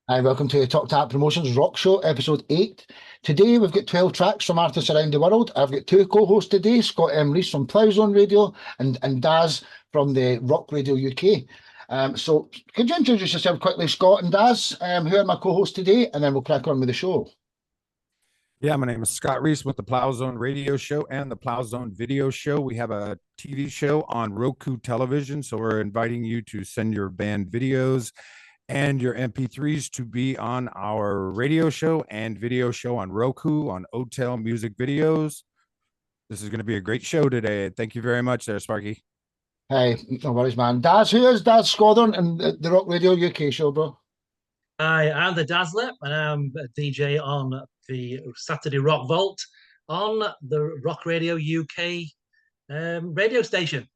Hi, welcome to the Top Tap Promotions Rock Show, episode 8. Today we've got 12 tracks from artists around the world. I've got two co-hosts today, Scott M. Rees from Ploughzone Radio and Daz from the Rock Radio UK. So could you introduce yourself quickly, Scott and Daz, who are my co-hosts today, and then we'll crack on with the show. Yeah, my name is Scott Rees with the Ploughzone Radio Show and the Ploughzone Video Show. We have a TV show on Roku television, so we're inviting you to send your band videos and your MP3s to be on our radio show and video show on Roku on Otel Music Videos. This is going to be a great show today. Thank you very much there, Sparky. Hey, no worries, man. Daz, who is Daz Scothern and the Rock Radio UK show, bro? Hi, I'm the Dazzler, and I'm a DJ on the Saturday Rock Vault on the Rock Radio UK radio station.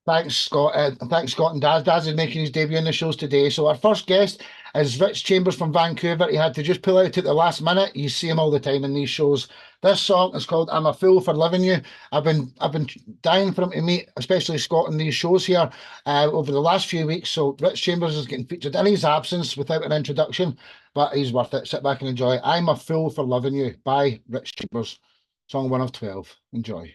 Thanks, Scott. Thanks, Scott and Daz. Daz is making his debut in the shows today. So our first guest is Rich Chambers from Vancouver. He had to just pull out at the last minute. You see him all the time in these shows. This song is called "I'm a Fool for Loving You." I've been dying for him to meet, especially Scott, in these shows here over the last few weeks. So Rich Chambers is getting featured in his absence without an introduction, but he's worth it. Sit back and enjoy. "I'm a Fool for Loving You" by Rich Chambers. Song 1 of 12. Enjoy.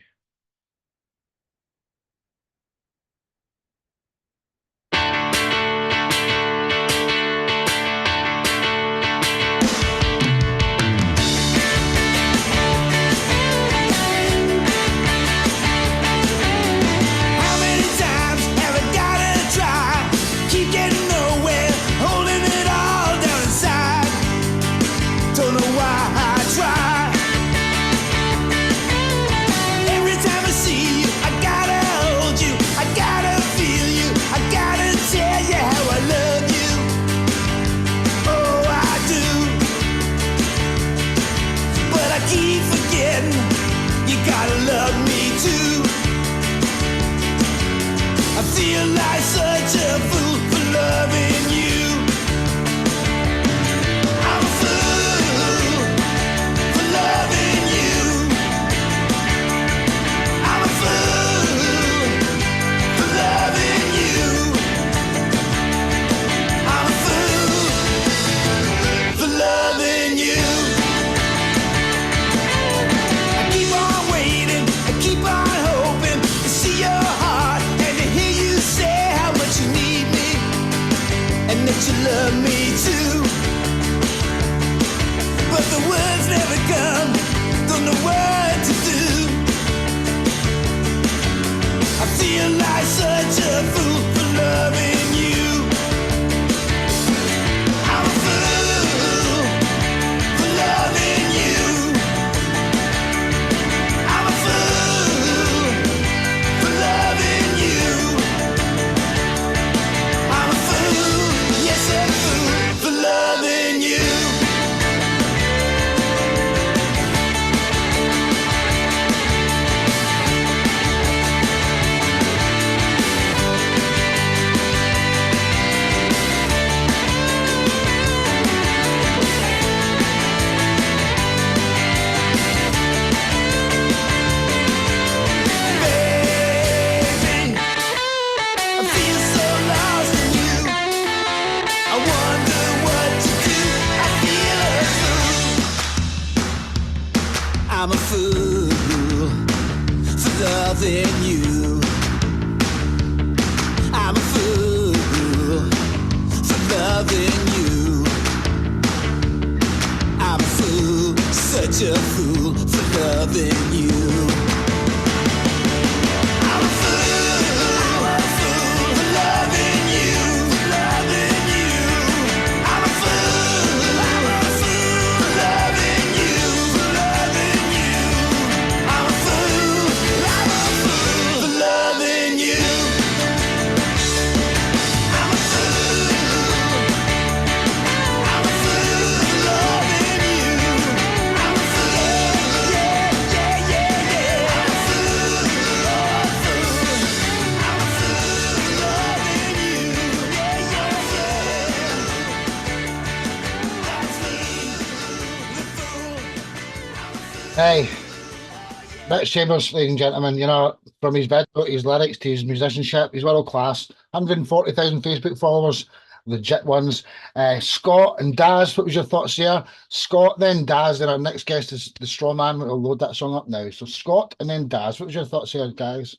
Hey, Rich Chambers, ladies and gentlemen, you know, from his video to his lyrics to his musicianship, he's world class. 140,000 Facebook followers. legit ones. Scott and Daz, what was your thoughts there? Scott, then Daz, then our next guest is the Straw Man. We'll load that song up now. So Scott and then Daz, what was your thoughts here, guys?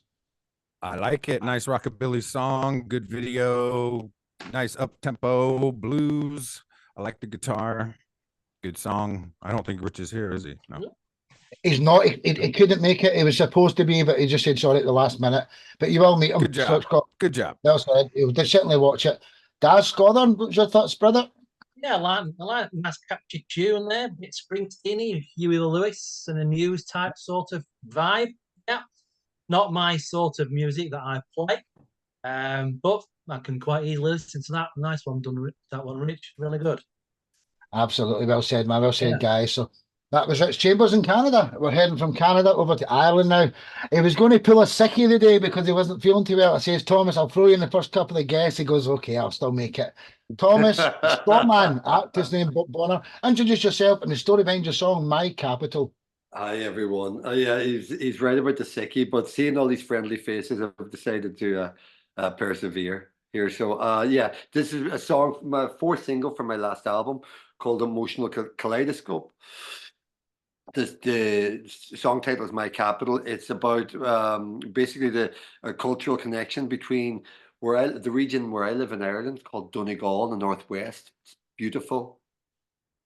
I like it. Nice rockabilly song, good video, nice up tempo blues. I like the guitar. Good song. I don't think Rich is here, is he? No. He's not. He couldn't make it. He was supposed to be, but he just said sorry at the last minute. But you will meet him. Good job. Scott, Good job. well said. He'll certainly watch it. Daz, Scotland, what's your thoughts, brother? Yeah, I like nice catchy tune there. Bit Springsteeny, Huey Lewis, and a news type sort of vibe. Yeah, not my sort of music that I play, but I can quite easily listen to that. Nice one done, that one, Rich. Really good. Absolutely well said, man. Well said, Yeah. guys. So that was Rich Chambers in Canada. We're heading from Canada over to Ireland now. He was going to pull a sickie the day because he wasn't feeling too well. I says, Thomas, I'll throw you in the first couple of guests. He goes, okay, I'll still make it. Thomas, Scotman, artist name Bob Bonner. Introduce yourself and the story behind your song, My Capital. Hi everyone. Yeah, he's right about the sickie, but seeing all these friendly faces, I've decided to persevere here. So yeah, this is a song, my fourth single from my last album called Emotional Kaleidoscope. The song title is My Capital. It's about basically the cultural connection between the region where I live in Ireland called Donegal in the northwest. It's beautiful,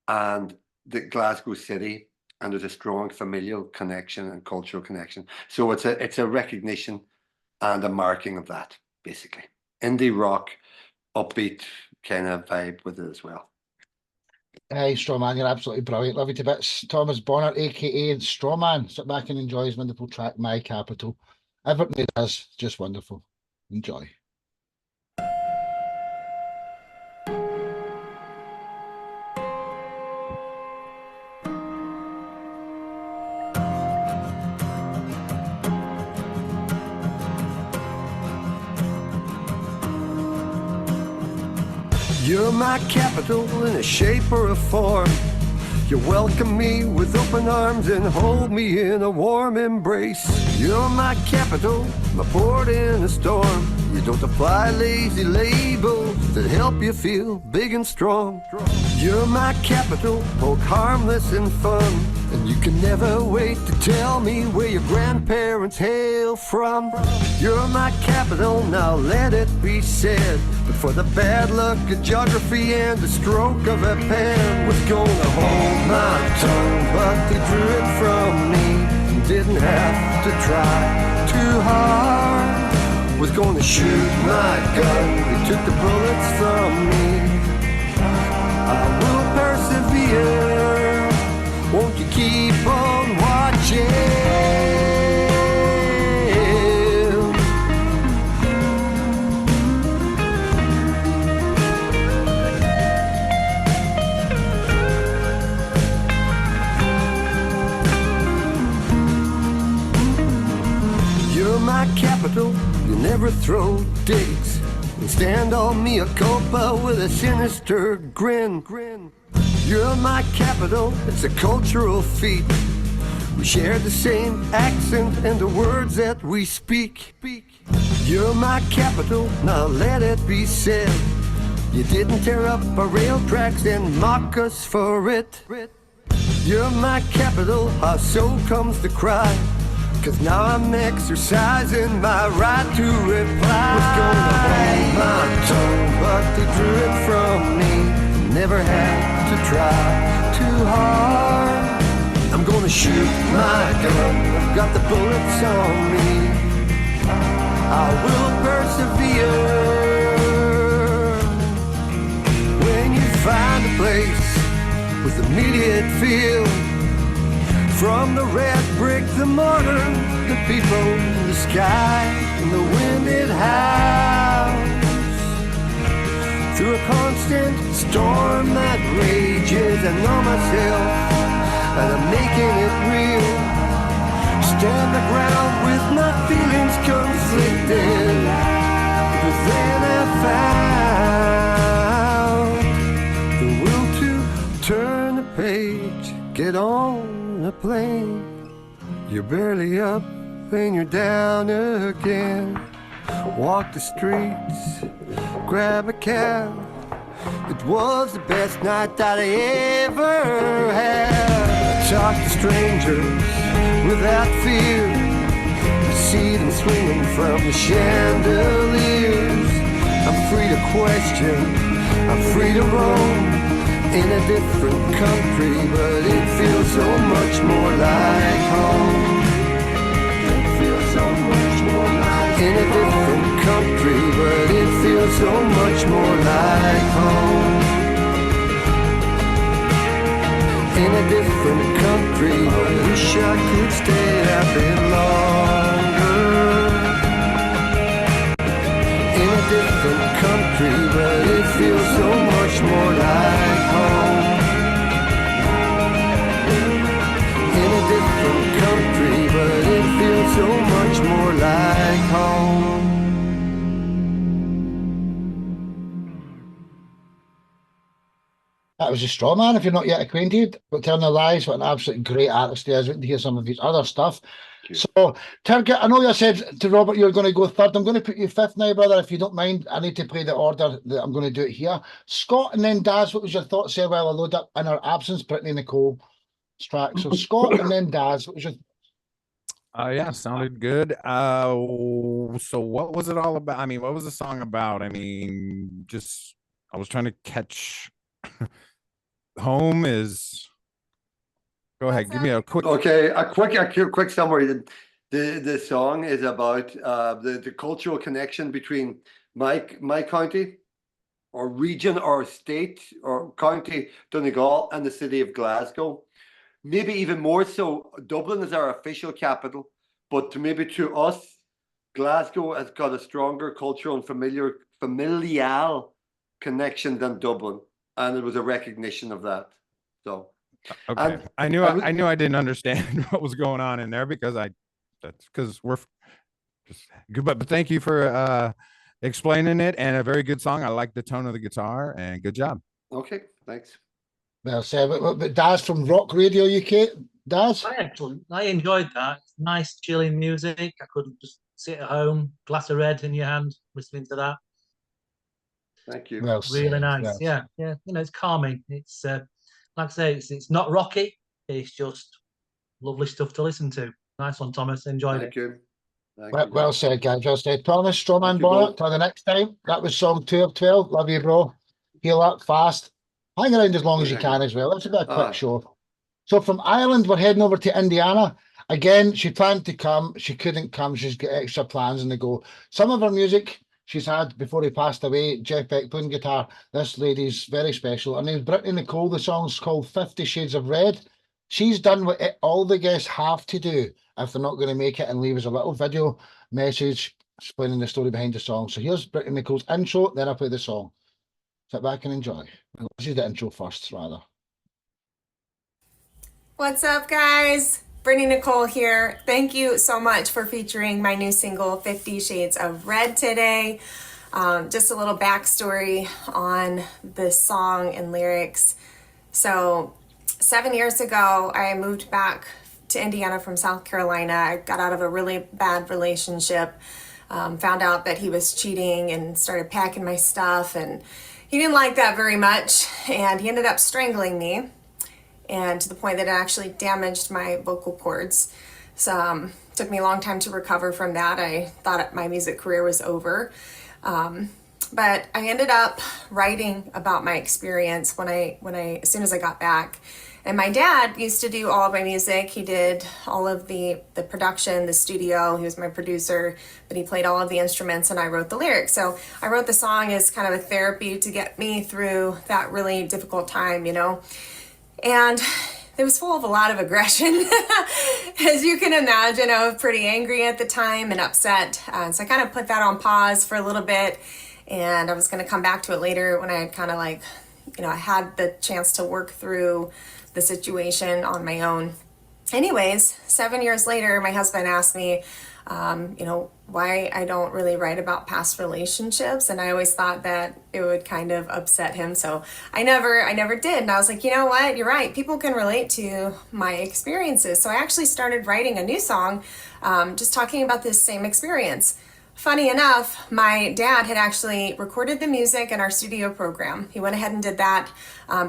and the Glasgow city, and there's a strong familial connection and cultural connection. So it's a recognition and a marking of that, basically. Indie rock, upbeat kind of vibe with it as well. Hey, Strawman, you're absolutely brilliant. Love you to bits. Thomas Bonner, aka Strawman. Sit back and enjoy his wonderful track, My Capital. Everything he does, just wonderful. Enjoy. You're my capital in a shape or a form. You welcome me with open arms and hold me in a warm embrace. You're my capital, my port in a storm. You don't apply lazy labels that help you feel big and strong. You're my capital, both harmless and fun. And you can never wait to tell me where your grandparents hail from. You're my capital, now let it be said. But for the bad luck of geography and the stroke of a pen, was gonna hold my tongue, but they drew it from me. Didn't have to try too hard. Was gonna shoot my gun, they took the bullets from me. I will persevere. Won't you keep on watching? You're my capital, you never throw digs. And stand on me a culpa with a sinister grin. You're my capital, it's a cultural feat. We share the same accent and the words that we speak. You're my capital, now let it be said. You didn't tear up our rail tracks and mock us for it. You're my capital, how so comes the cry. Cause now I'm exercising my right to reply. Was gonna hold my tongue, but they drew it from me. Never had to try too hard. I'm gonna shoot my gun, I've got the bullets on me. I will persevere. When you find a place with immediate feel, from the red brick, the mortar, the people, the sky, and the wind it howls. Through a constant storm that rages, I know myself, and I'm making it real. Stand the ground with my feelings conflicted, but then I found the will to turn the page, get on a plane. You're barely up and you're down again. Walk the streets, grab a cab, It was the best night that I ever had. I talk to strangers without fear. I see them swinging from the chandeliers. I'm free to question, I'm free to roam in a different country, but it feels so much more like home. It feels so much more like in a different country, but it feels so much more like home. In a different country, but I wish I could stay a bit longer. In a different country, but it feels so much more like home. In a different country, but it feels so much more like home. That was a straw man. If you're not yet acquainted, but Turn the Lies, what an absolutely great artist he is. Waiting to hear some of his other stuff. So, Turgid, I know you said to Robert you're going to go third. I'm going to put you fifth now, brother. If you don't mind, I need to play the order that I'm going to do it here. Scott and then Daz, what was your thoughts there while I load up in our absence, Brittany Nicole track? So Scott and then Daz, what was your Yeah, sounded good. So what was it all about? I mean, what was the song about? I mean, just I was trying to catch home is go ahead, give me a quick Okay, a quick summary. The song is about the cultural connection between my county or region or state or county Donegal and the city of Glasgow. Maybe even more so, Dublin is our official capital, but maybe to us, Glasgow has got a stronger cultural and familial connection than Dublin, and it was a recognition of that. So, okay, I knew I didn't understand what was going on in there because we're just good, but thank you for explaining it, and a very good song. I like the tone of the guitar, and good job. Okay, thanks. well said? But Daz from Rock Radio UK, Daz? I enjoyed that. It's nice, chilling music. I could just sit at home, glass of red in your hand, listening to that. Thank you. Well Really said, nice. well Yeah, yeah. You know, it's calming. It's like I say, it's not rocky. It's just lovely stuff to listen to. Nice one, Thomas. Enjoyed Thank it. you. Thank Well, you. well said, guys. Well said. Thomas, Strawman Thank you Bonnet, both. till the next time. That was song 2 of 12. Love you, bro. Heal up fast. Hang around as long as you Thank you. can as well. It's a bit of a quick Ah. show. So from Ireland, we're heading over to Indiana. Again, she planned to come. She couldn't come. She's got extra plans on the go. Some of her music she's had before he passed away. Jeff Beck playing guitar. This lady's very special. Her name's Brittany Nicole. The song's called 50 Shades of Red. She's done what all the guests have to do if they're not going to make it, and leave us a little video message explaining the story behind the song. So here's Brittany Nicole's intro, then I'll play the song. Sit back and enjoy. This is the intro first, rather. What's up, guys? Brittany Nicole here. Thank you so much for featuring my new single, 50 Shades of Red, today. Just a little backstory on this song and lyrics. So 7 years ago, I moved back to Indiana from South Carolina. I got out of a really bad relationship, found out that he was cheating and started packing my stuff, and he didn't like that very much, and he ended up strangling me, and to the point that it actually damaged my vocal cords. So took me a long time to recover from that. I thought my music career was over. But I ended up writing about my experience as soon as I got back. And my dad used to do all of my music. He did all of the production, the studio. He was my producer, but he played all of the instruments and I wrote the lyrics. So I wrote the song as kind of a therapy to get me through that really difficult time, you know. And it was full of a lot of aggression. As you can imagine, I was pretty angry at the time and upset. So I kind of put that on pause for a little bit. And I was going to come back to it later when I had kind of I had the chance to work through the situation on my own. Anyways, 7 years later, my husband asked me, why I don't really write about past relationships. And I always thought that it would kind of upset him. So I never did. And I was like, you know what? You're right. People can relate to my experiences. So I actually started writing a new song, just talking about this same experience. funny enough, my dad had actually recorded the music in our studio program. He went ahead and did that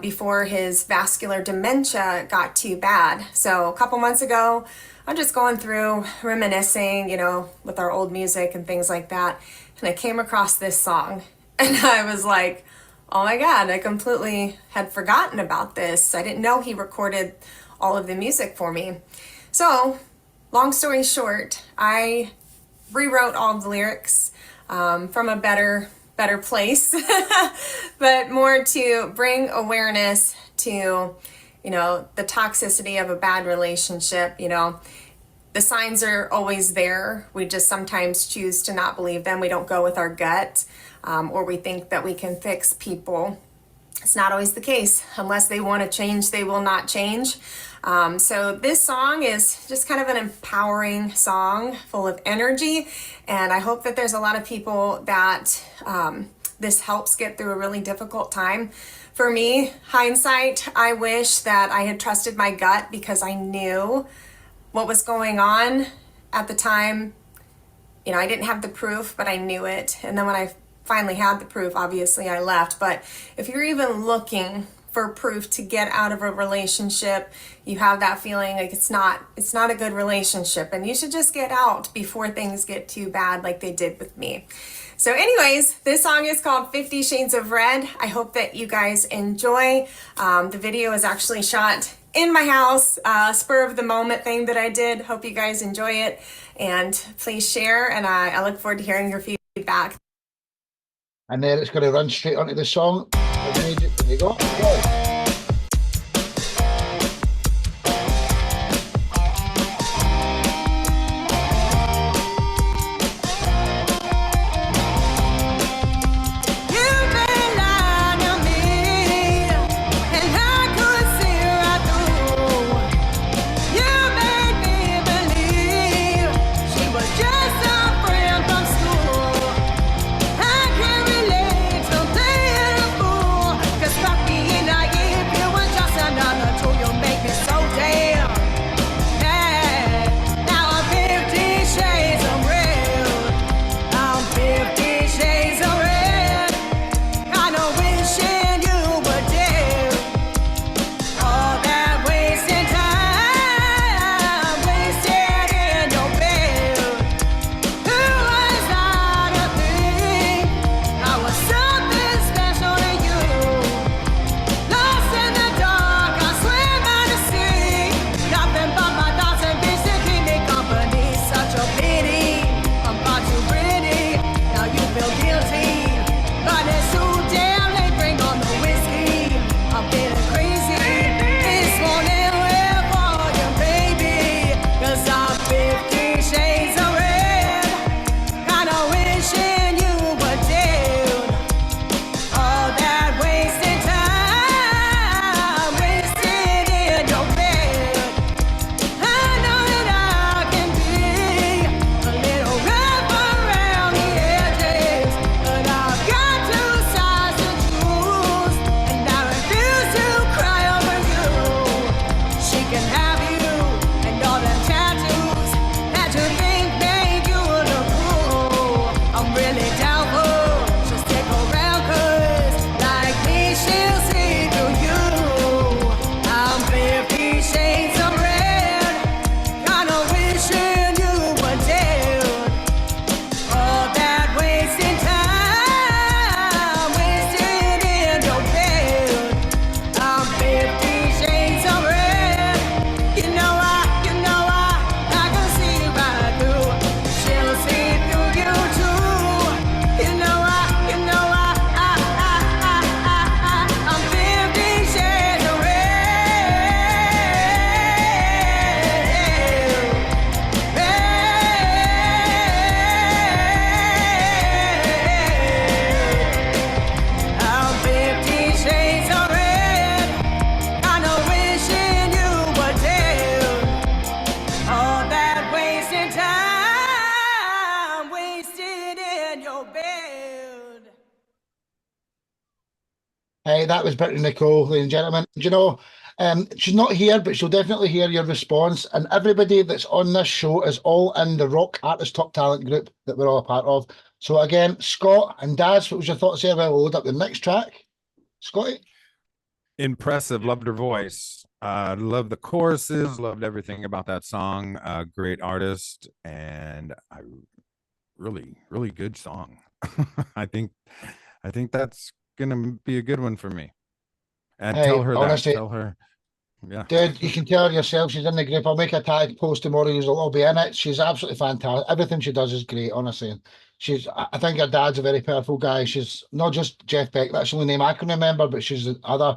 before his vascular dementia got too bad. So a couple months ago, I'm just going through reminiscing, you know, with our old music and things like that. And I came across this song and I was like, oh my God, I completely had forgotten about this. I didn't know he recorded all of the music for me. So long story short, I rewrote all of the lyrics from a better place, but more to bring awareness to, you know, the toxicity of a bad relationship. You know, the signs are always there. We just sometimes choose to not believe them. We don't go with our gut, or we think that we can fix people. It's not always the case. Unless they want to change, they will not change. So this song is just kind of an empowering song full of energy. And I hope that there's a lot of people that this helps get through a really difficult time. For me, hindsight, I wish that I had trusted my gut because I knew what was going on at the time. You know, I didn't have the proof, but I knew it. And then when I finally had the proof, obviously I left. But if you're even looking for proof to get out of a relationship, you have that feeling like it's not a good relationship, and you should just get out before things get too bad like they did with me. So anyways, this song is called 50 Shades of Red. I hope that you guys enjoy. The video is actually shot in my house, spur of the moment thing that I did. Hope you guys enjoy it, and please share, and I look forward to hearing your feedback. And then it's going to run straight onto the song. There you go. Go. Hey, that was Brittany Nicole, ladies and gentlemen. Do you know, She's not here, but she'll definitely hear your response. And everybody that's on this show is all in the Rock Artist Top Talent group that we're all a part of. So again, Scott and Daz, what was your thoughts there? We'll load up the next track. Scotty? Impressive. Loved her voice. Loved the choruses. Loved everything about that song. Great artist, and I really, really good song. I think that's gonna be a good one for me. And Hey, tell her honestly, that. Tell her, yeah. dude, you can tell her yourself. She's in the group. I'll make a tag post tomorrow. You'll all be in it. She's absolutely fantastic. Everything she does is great, honestly. I think her dad's a very powerful guy. She's not just Jeff Beck. That's the only name I can remember, but she's other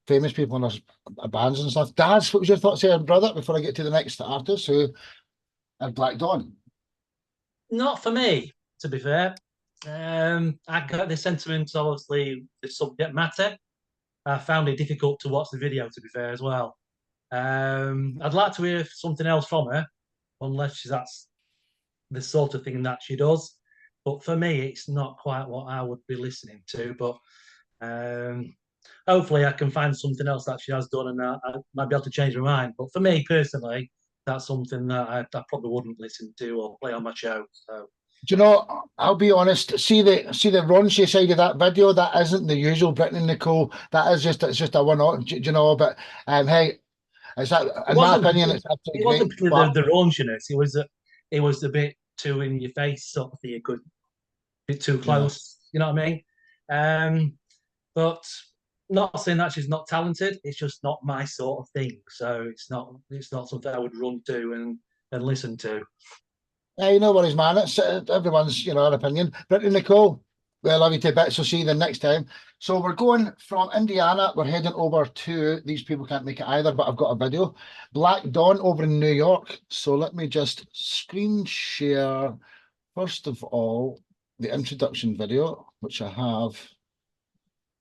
famous people in her bands and stuff. Daz, what was your thoughts there, brother, before I get to the next artist who had Black Dawn? Not for me, to be fair. I got the sentiment, obviously, the subject matter. I found it difficult to watch the video, to be fair, as well. I'd like to hear something else from her, unless that's the sort of thing that she does. But for me, it's not quite what I would be listening to. But hopefully I can find something else that she has done, and I might be able to change my mind. But for me, personally, that's something that I probably wouldn't listen to or play on my show. So. Do you know, I'll be honest, see the raunchy side of that video, that isn't the usual Brittany Nicole. It's just a one-off, do you know, but hey, it's that, in my opinion, it's absolutely great. It wasn't the raunchiness, it was a bit too in your face sort of thing, a bit too close, you know what I mean? But not saying that she's not talented, it's just not my sort of thing. So it's not something I would run to and listen to. Hey, no worries, man. It's everyone's, our opinion. Brittany Nicole, we love you to bits. So see you the next time. So we're going from Indiana. We're heading over to, these people can't make it either, but I've got a video. Black Dawn over in New York. So let me just screen share, first of all, the introduction video, which I have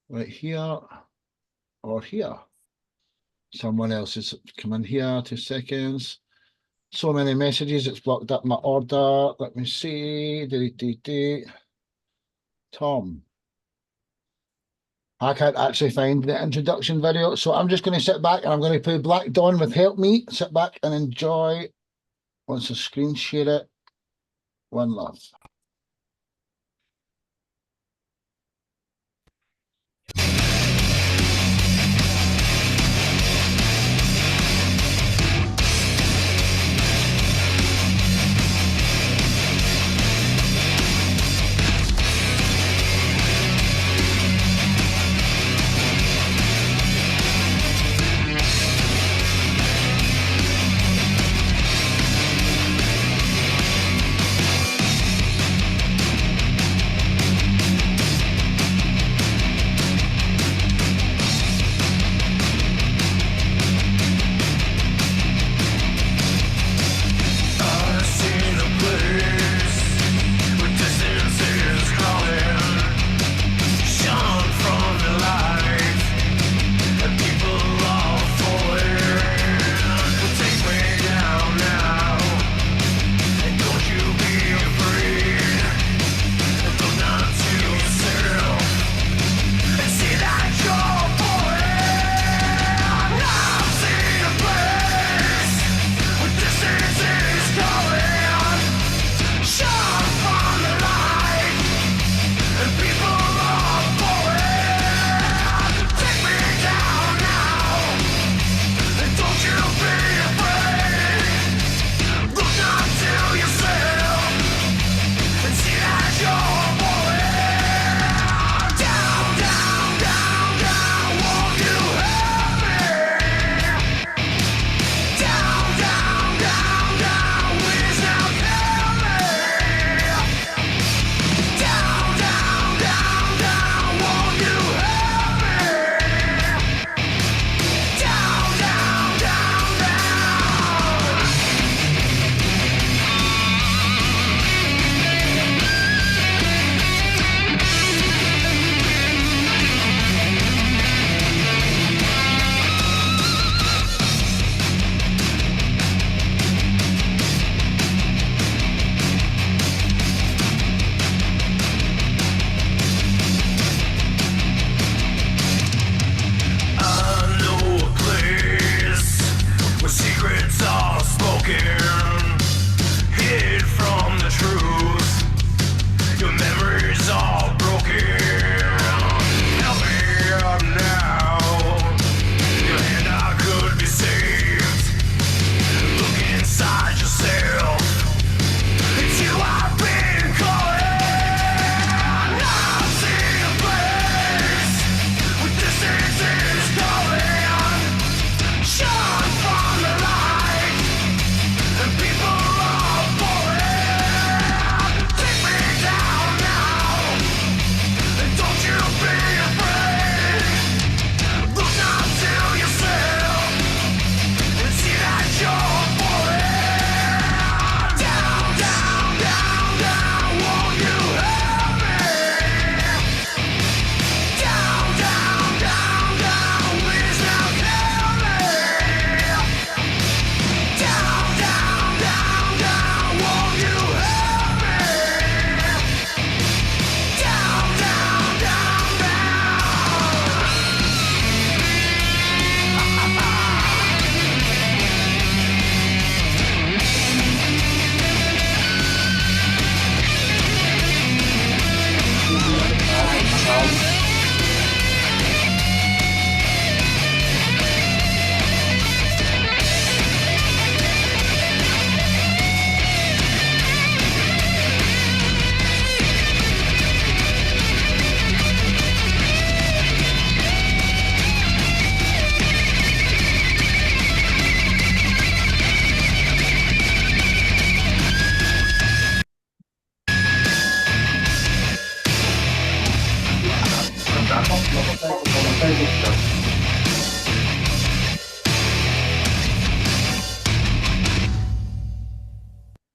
right here or here. Someone else has come in here, 2 seconds. So many messages, it's blocked up my order. Let me see. Tom. I can't actually find the introduction video, so I'm just going to sit back and I'm going to play Black Dawn with Help Me. Sit back and enjoy. Once I screen share it, one love.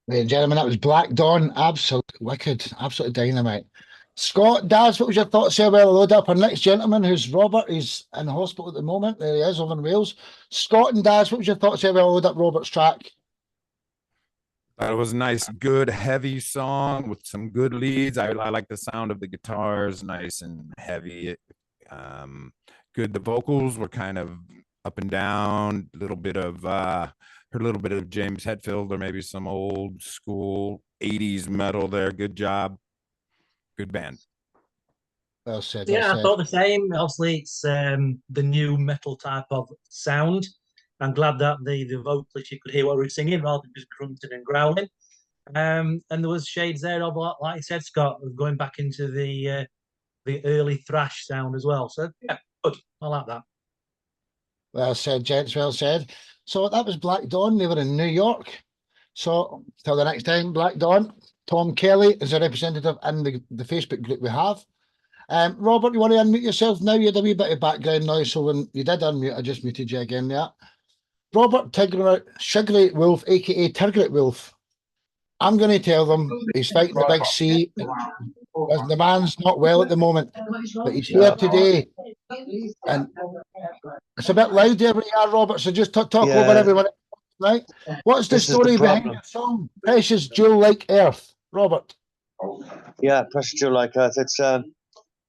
Ladies and gentlemen, that was Black Dawn. Absolute wicked, absolutely dynamite. Scott, Daz, what was your thoughts there? Well, load up our next gentleman, who's Robert. He's in hospital at the moment. There he is, over in Wales. Scott and Daz, what was your thoughts there? Well, load up Robert's track. It was a nice, good, heavy song with some good leads. I like the sound of the guitars, nice and heavy. Good. The vocals were kind of up and down, a little bit of James Hetfield or maybe some old school 80s metal there. Good job. Good band. Well said. Yeah, well I said. thought the same. Obviously, it's the new metal type of sound. I'm glad that the vocalist, you could hear what we were singing rather than just grunting and growling. And there was shades there of, like you said, Scott, of going back into the early thrash sound as well. So yeah, good. I like that. Well said, gents. Well said. So that was Black Dawn. They were in New York. So till the next time, Black Dawn. Tom Kelly is a representative in the Facebook group we have. Robert, you want to unmute yourself now? You had a wee bit of background noise, so when you did unmute, I just muted you again there. Robert Sugary Wolf, aka Tigrit Wolf. I'm going to tell them he's fighting the big C. The man's not well at the moment, but he's here today. And it's a bit loud there where you are, Robert, so just talk over everyone. Right? What's the story behind your song, Precious Jewel Like Earth, Robert? Yeah, Precious Jewel Like Earth.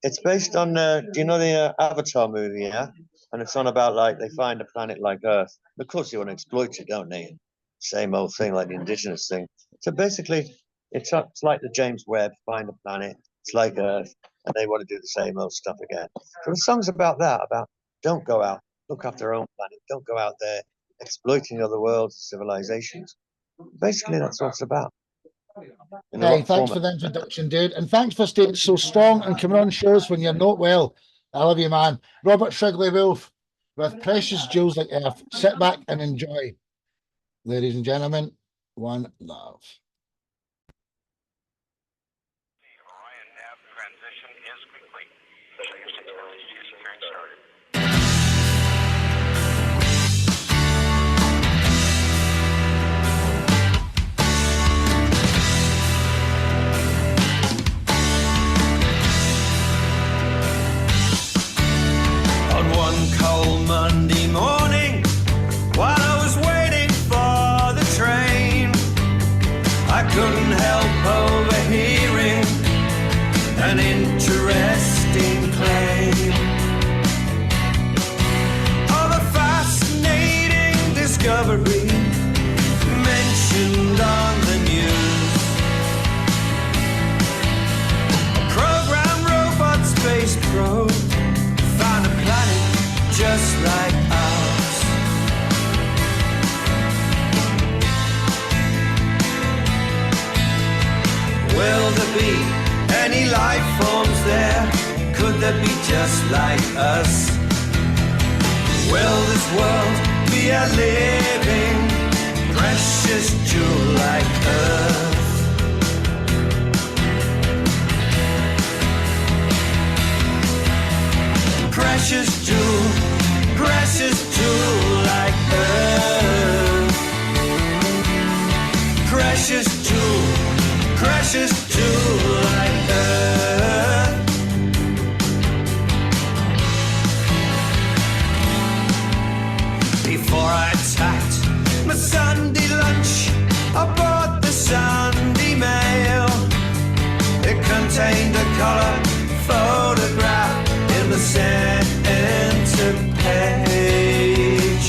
It's based on, do you know the Avatar movie, yeah? And it's on about, like, they find a planet like Earth. Of course, they want to exploit it, don't they? Same old thing, like the indigenous thing. So basically, it's like the James Webb, find a planet. It's like Earth, and they want to do the same old stuff again. So the song's about that, about don't go out, look after our own planet. Don't go out there exploiting other worlds, civilizations. Basically, that's what it's about. Hey, thanks for the introduction, dude. And thanks for staying so strong and coming on shows when you're not well. I love you, man. Robert Shrigley Wolf with Precious Jewels Like Earth. Sit back and enjoy. Ladies and gentlemen, one love. Cold Monday morning, while I was waiting for the train, I couldn't help overhearing an interesting claim of a fascinating discovery mentioned on the news. A program robot space probe found a planet just like ours. Will there be any life forms there? Could there be just like us? Will this world be a living, precious jewel like Earth? Precious jewel like Earth. Precious jewel like Earth. Before I attacked my Sunday lunch, I bought the Sunday Mail. It contained a color photograph in the center page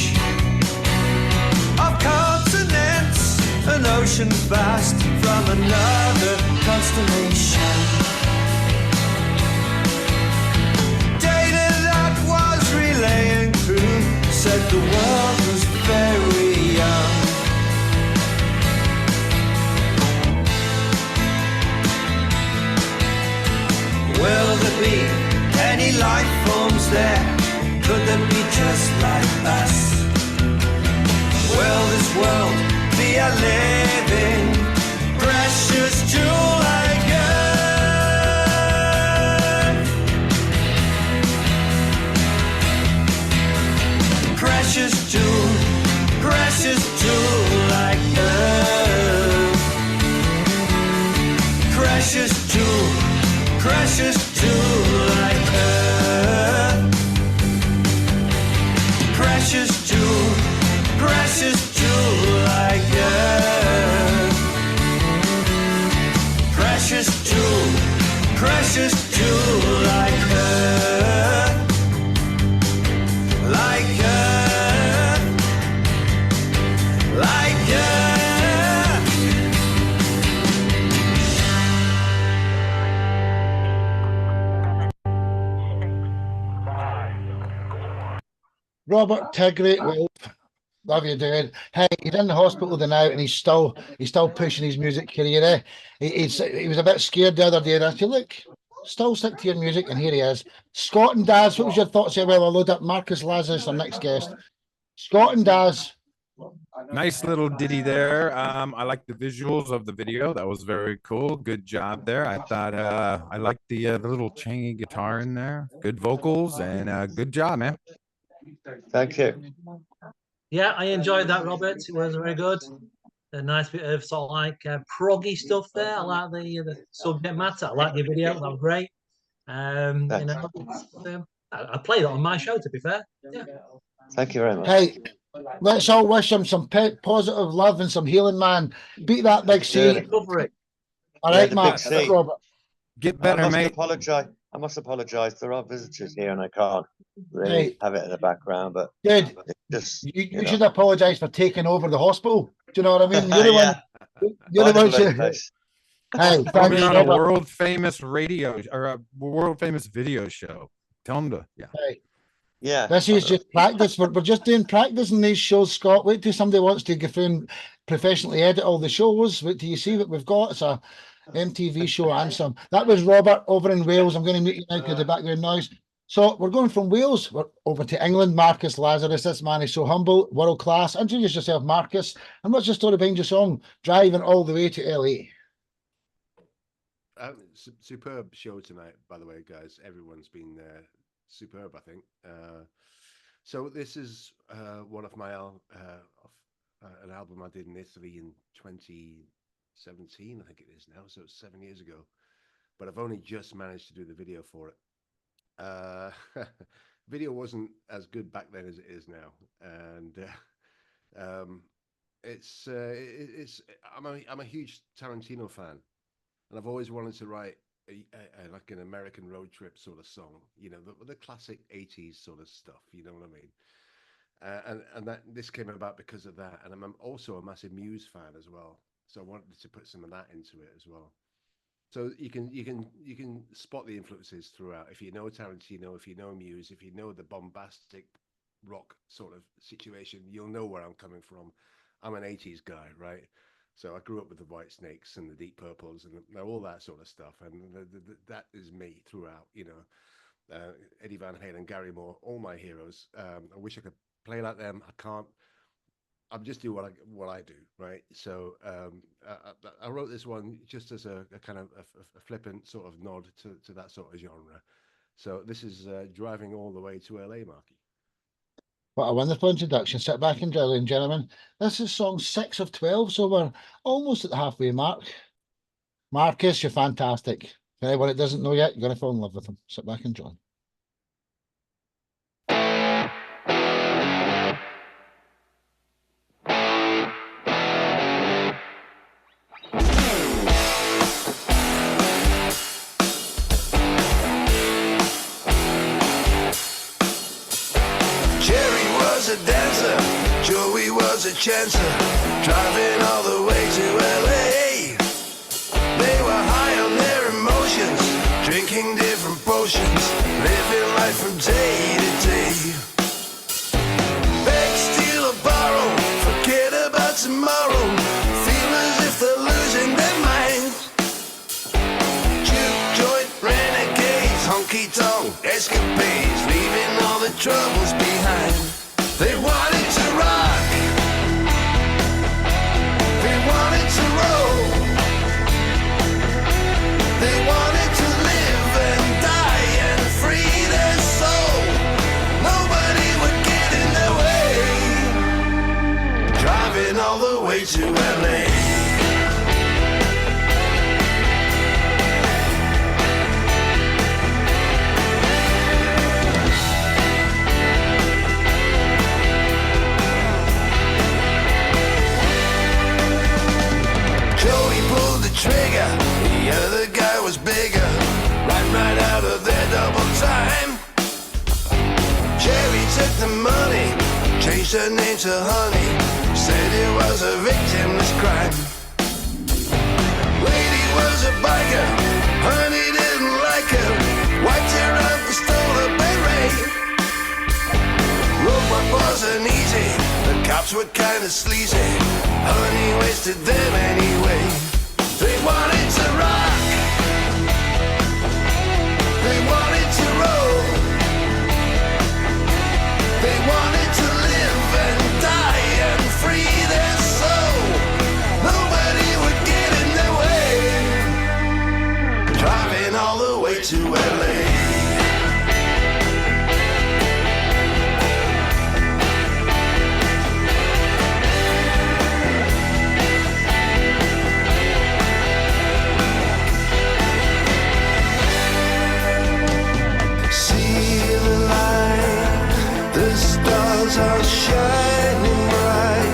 of continents, an ocean vast from another constellation. Data that was relaying through said the world was very young. Will there be any life forms there? Could there be just like us? Will this world be a living, precious jewel like Earth? precious jewel like earth. Precious jewel like earth. Precious jewel like earth. Precious jewel like earth. Like earth. Like earth. Robert Tigray, well, love you, dude. Hey, he's in the hospital now, and he's still pushing his music career. Eh? He was a bit scared the other day, and I said, look, still stick to your music, and here he is. Scott and Daz, what was your thoughts here? Well, I'll load up Marcus Lazarus, our next guest. Scott and Daz. Nice little ditty there. I like the visuals of the video. That was very cool. Good job there. I thought I liked the little changy guitar in there. Good vocals and good job, man. Thank you. Yeah, I enjoyed that, Robert. It was very good. A nice bit of sort of like proggy stuff there. I like the subject matter. I like your video. That was great. You know, I play that on my show, to be fair. Yeah. Thank you very much. Hey, let's all wish him some positive love and some healing, man. Beat that big C. Recovery. All right, the Mark. big C. Robert. Get better, mate. I must apologise. There are visitors here, and I can't really have it in the background. But dude, just you should apologise for taking over the hospital. Do you know what I mean? You're the Yeah. one. You're the one. Hey, thank We're you, on a Robert. world famous radio or a world famous video show. Tell them to, yeah. Hey, Yeah. this is just practice. We're just doing practice in these shows, Scott. Wait till somebody wants to go through and professionally edit all the shows. Wait till you see what we've got. It's a MTV show and some. That was Robert over in Wales. I'm going to mute you now because of the background noise. So we're going from Wales. We're over to England. Marcus Lazarus. This man is so humble, world class. Introduce yourself, Marcus. And what's the story behind your song, Driving All the Way to LA? Superb show tonight, by the way, guys. Everyone's been superb, I think. So this is one of my an album I did in Italy in 2017, I think it is now. So it's 7 years ago, but I've only just managed to do the video for it. Video wasn't as good back then as it is now, and I'm a huge Tarantino fan. And I've always wanted to write like an American road trip sort of song, you know, the classic 80s sort of stuff, you know what I mean? And that this came about because of that. And I'm also a massive Muse fan as well, so I wanted to put some of that into it as well. So you can spot the influences throughout. If you know Tarantino, if you know Muse, if you know the bombastic rock sort of situation, you'll know where I'm coming from. I'm an 80s guy, right? So I grew up with the White Snakes and the Deep Purples and all that sort of stuff, and that is me throughout. You know, Eddie Van Halen, Gary Moore, all my heroes. I wish I could play like them. I can't. I'm just doing what I do, right? So I wrote this one just as a kind of a flippant sort of nod to that sort of genre. So this is Driving All the Way to LA, Marky. What a wonderful introduction. Sit back and ladies and gentlemen. This is song 6 of 12, so we're almost at the halfway mark. Marcus, you're fantastic. For anyone that doesn't know yet, you're going to fall in love with him. Sit back and join. A dancer, Joey was a chancer, driving all the way to LA. They were high on their emotions, drinking different potions, living life from day to day. Beg, steal or borrow, forget about tomorrow, feel as if they're losing their minds. Juke joint renegades, honky tonk escapades, leaving all the troubles behind. They wanted to rock, they wanted to roll, they wanted to live and die and free their soul. Nobody would get in their way. way to LA. Joey pulled the trigger, the other guy was bigger, riding right out of their double time. Jerry took the money, changed her name to Honey, said it was a victimless crime. Lady was a biker, Honey didn't like her, wiped her up and stole her beret. Rope up wasn't easy, the cops were kinda sleazy, Honey wasted them anyway. They wanted to rock, they wanted to roll, they wanted to live and die and free their soul. Nobody would get in their way, driving all the way to LA. Stars are shining bright,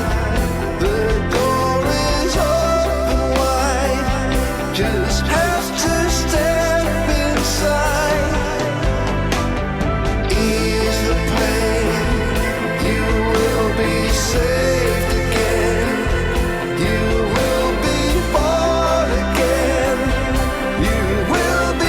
the door is open wide, just have to step inside, ease the pain, you will be saved again, you will be born again, you will be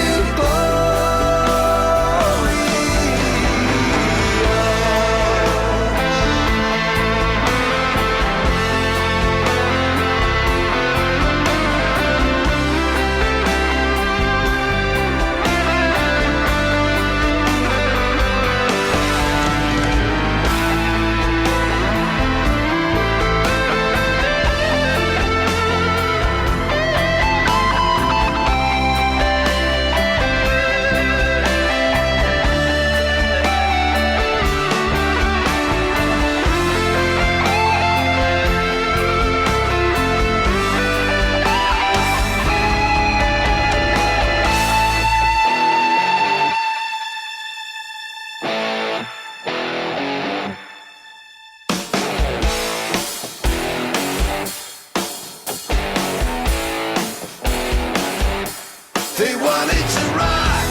They wanted to rock,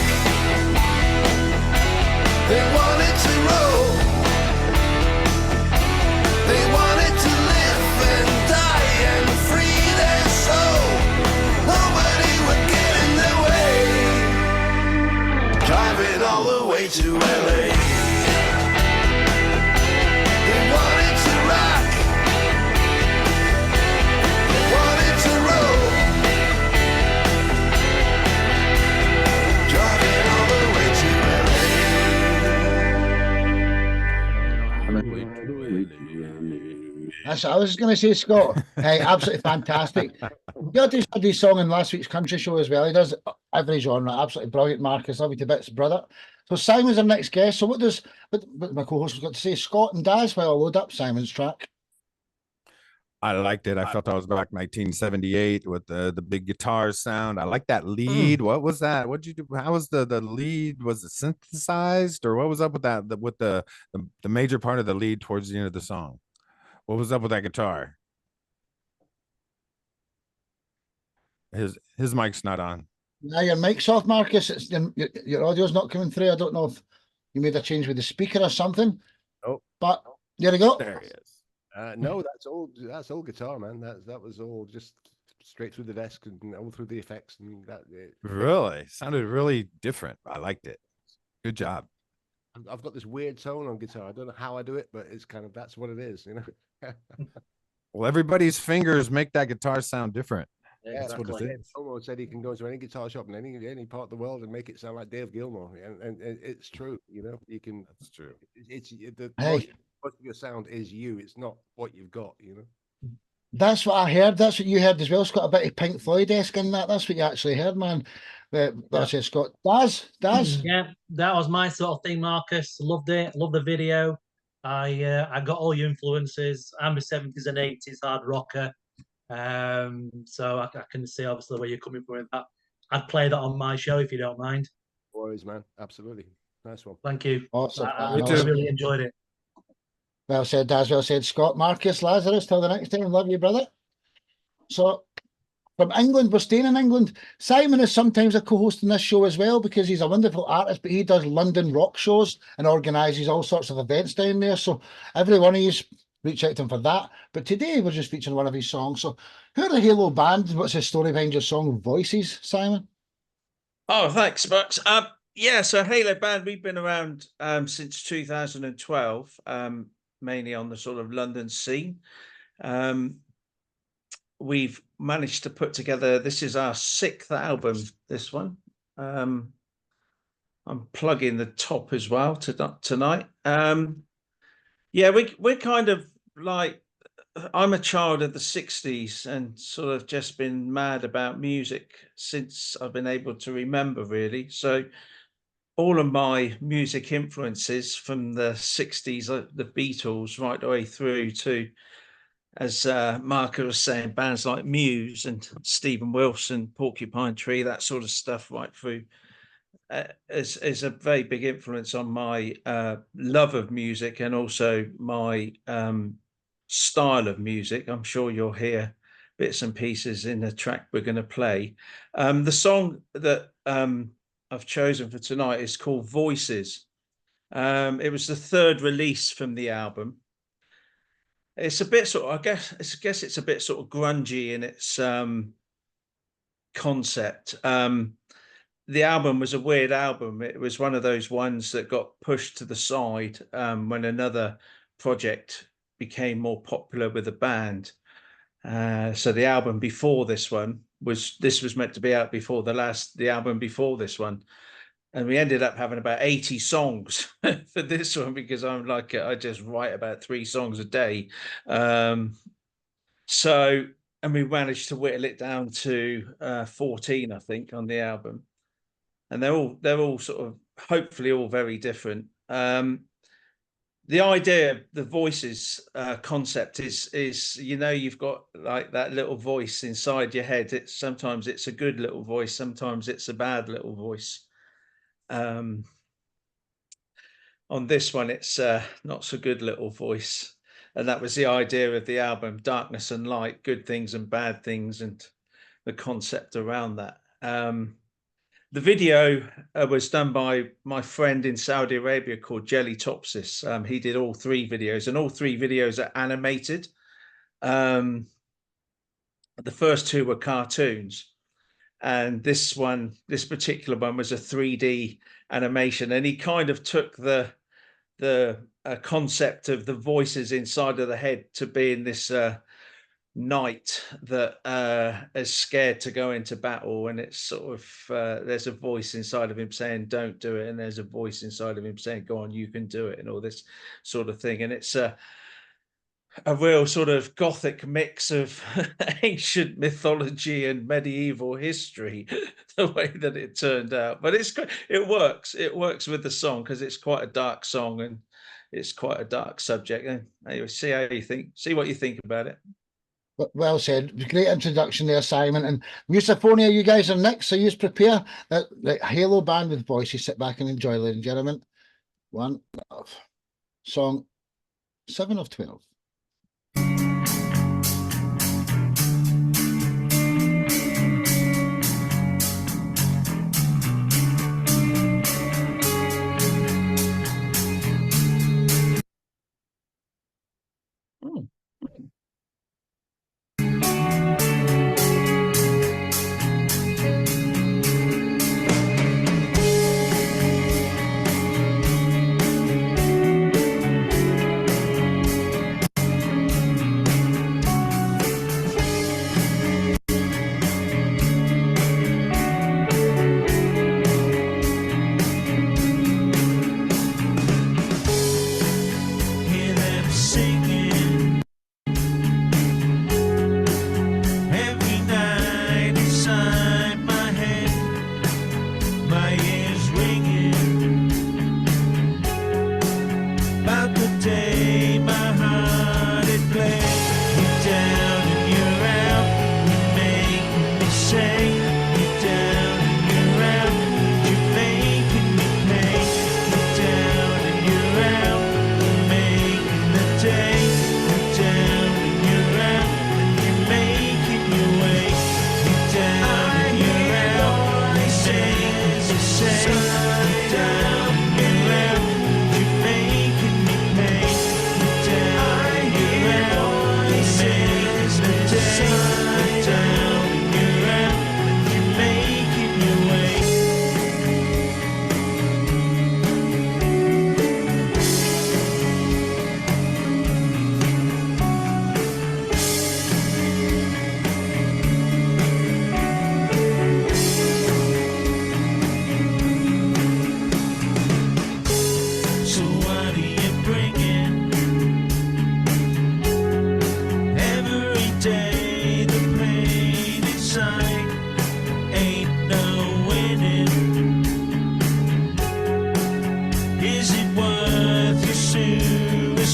they wanted to roll, they wanted to live and die and free their soul. Nobody would get in their way, driving all the way to LA. They wanted to rock, they wanted to roll, That's what I was going to say, Scott. Hey, absolutely fantastic. You did his song in last week's country show as well. He does every genre. Absolutely brilliant, Marcus. Love you to bits, brother. So Simon's our next guest. So what my co-host has got to say? Scott and Daz, while I load up Simon's track. I liked it. I felt I was back 1978 with the big guitar sound. I like that lead. What was that? What'd you do? How was the lead? Was it synthesized, or what was up with that? With the major part of the lead towards the end of the song? What was up with that guitar? His mic's not on. Now your mic's off, Marcus. It's your audio's not coming through. I don't know if you made a change with the speaker or something. Oh, but there you go. There he is. No, that's all guitar, man. That was all just straight through the desk and all through the effects and that. Really sounded really different. I liked it. Good job. I've got this weird tone on guitar. I don't know how I do it, but it's kind of that's what it is, you know. Well, everybody's fingers make that guitar sound different. Yeah, that's what it is. Someone said he can go to any guitar shop in any part of the world and make it sound like Dave Gilmour, and it's true. You know, you can. That's true. It's the Hey. most of your sound is you. It's not what you've got. You know. That's what I heard. That's what you heard as well, Scott. A bit of Pink Floyd-esque in that. That's what you actually heard, man. That's it, Scott. Daz. Yeah, that was my sort of thing, Marcus. Loved it. Loved the video. I got all your influences. I'm a 70s and 80s hard rocker. So I can see obviously where you're coming from with that. I'd play that on my show if you don't mind. Worries, man. Absolutely. Nice one. Thank you. Awesome. I really enjoyed it. Well said, Daz. Well said, Scott. Marcus, Lazarus, till the next time. Love you, brother. So, from England, we're staying in England. Simon is sometimes a co-host in this show as well because he's a wonderful artist, but he does London rock shows and organises all sorts of events down there. So, every one of you reach out to him for that. But today, we're just featuring one of his songs. So, who are the Halo band? What's the story behind your song Voices, Simon? Oh, thanks, Max. Yeah, so Halo Band, we've been around since 2012, mainly on the sort of London scene. We've managed to put together, this is our 6th album, this one. I'm plugging the top as well tonight. Yeah, we're kind of like, I'm a child of the 60s and sort of just been mad about music since I've been able to remember, really. So all of my music influences from the 60s, the Beatles, right the way through to, as Marco was saying, bands like Muse and Stephen Wilson, Porcupine Tree, that sort of stuff right through, is a very big influence on my love of music and also my style of music. I'm sure you'll hear bits and pieces in the track we're going to play. The song that I've chosen for tonight is called Voices. It was the 3rd release from the album. It's a bit sort of, I guess it's a bit sort of grungy in its concept. The album was a weird album. It was one of those ones that got pushed to the side when another project became more popular with the band. So the album before this one was meant to be out before the album before this one. And we ended up having about 80 songs for this one because I'm like, I just write about 3 songs a day. And we managed to whittle it down to 14, I think, on the album. And they're all sort of, hopefully all very different. The idea, the Voices concept is, you know, you've got like that little voice inside your head. Sometimes it's a good little voice, sometimes it's a bad little voice. On this one, it's not so good little voice. And that was the idea of the album, Darkness and Light, good things and bad things, and the concept around that. The video was done by my friend in Saudi Arabia called Jelly Topsis. He did all 3 videos, and all 3 videos are animated. The first 2 were cartoons. And this particular one was a 3D animation, and he kind of took the concept of the voices inside of the head to being this knight that is scared to go into battle, and it's sort of there's a voice inside of him saying don't do it, and there's a voice inside of him saying go on, you can do it, and all this sort of thing. And it's a real sort of gothic mix of ancient mythology and medieval history, the way that it turned out. But it works with the song because it's quite a dark song and it's quite a dark subject. And anyway, see what you think about it. Well said. Great introduction there, Simon. And Musophonia, you guys are next, so you prepare. The Halo Band with Voices. Sit back and enjoy, ladies and gentlemen. One of song 7 of 12.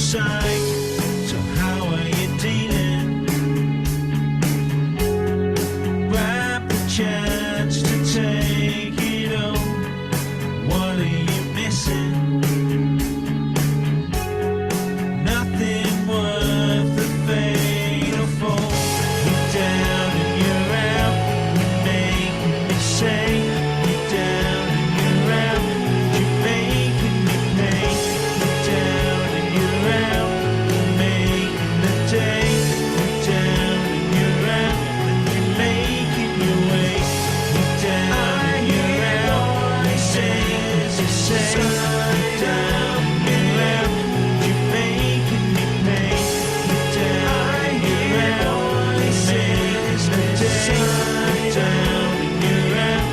sight. So how are you dealing? Grab the chance to take it all. What are you missing? Nothing worth the fatal fall. You're down and you're out. You're making me say you're down and you're out. You're making me pay. You're down and you're out. You're making the day. You're down and you're out. And you're making your way. You're down and you're out. They say as you say. You're down and you're out. You're making me pay. You're down and you're out. They say as you say. You're down and you're out.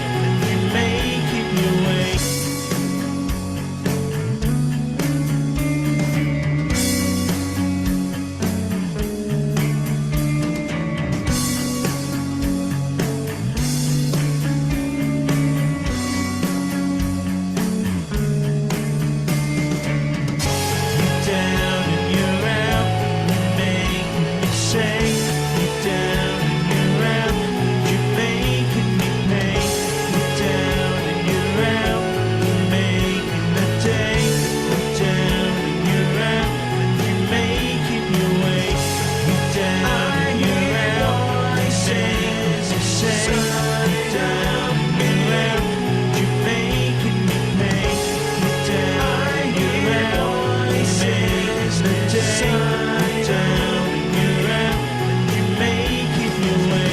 And you're making your way. You're down and you're out. You're making me say. You're down and you're out. You're making me pay. You're down and you're out. You're making the day. You're down and you're out. And you're making your way. You're down and you're out. They say as you say. You're down and you're out. You're making me pay. You're down and you're out. They say as you say. You're down and you're out. And you're making your way.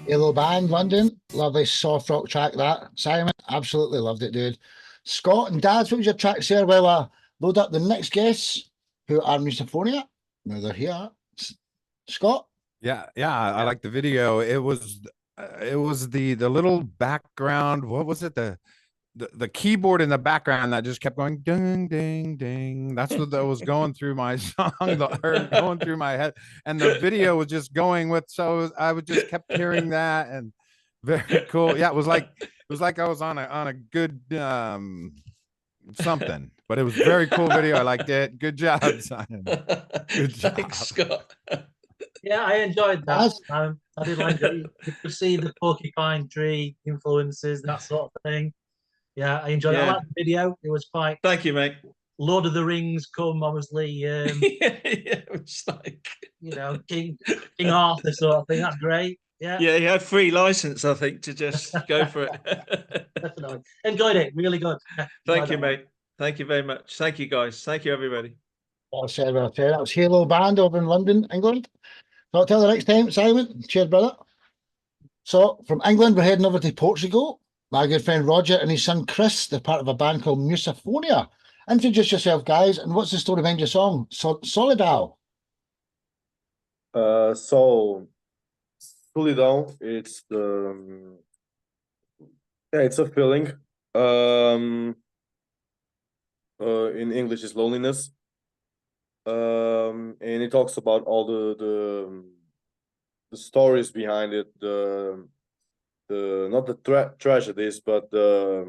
Yellow Band, London. Lovely soft rock track that. Simon, absolutely loved it, dude. Scott and Dad, what was your track there? Well, load up the next guests who are Musophonia. Now they're here. Scott? Yeah, I like the video. It was the little background. What was it? The keyboard in the background that just kept going ding ding ding. That's what that was going through my song, going through my head, and the video was just going with. So I would just kept hearing that, and very cool. Yeah, it was like I was on a good something, but it was a very cool video. I liked it. Good job, Simon. Good job. Thanks, Scott. Yeah, I enjoyed that. I did like it. You could see the porcupine tree influences, that sort of thing. Yeah, I enjoyed it. I Yeah. liked the video. It was quite Thank you, mate. Lord of the Rings come, obviously, Yeah, it's like King Arthur sort of thing. That's great. Yeah, yeah, he had free license, I think, to just go for it. definitely. Enjoyed it. Really good. Yeah, Thank enjoyed you, that. mate. Thank you very much. Thank you, guys. Thank you, everybody. Well said, well said. That was Halo Band over in London, England. So until the next time, Simon. Cheers, brother. So from England, we're heading over to Portugal. My good friend Roger and his son Chris, they're part of a band called Musophonia. Introduce yourself, guys, and what's the story behind your song? Solidal. So Solidão, it's the it's a feeling. In English is loneliness. And it talks about all the stories behind it, the not the tragedies, but the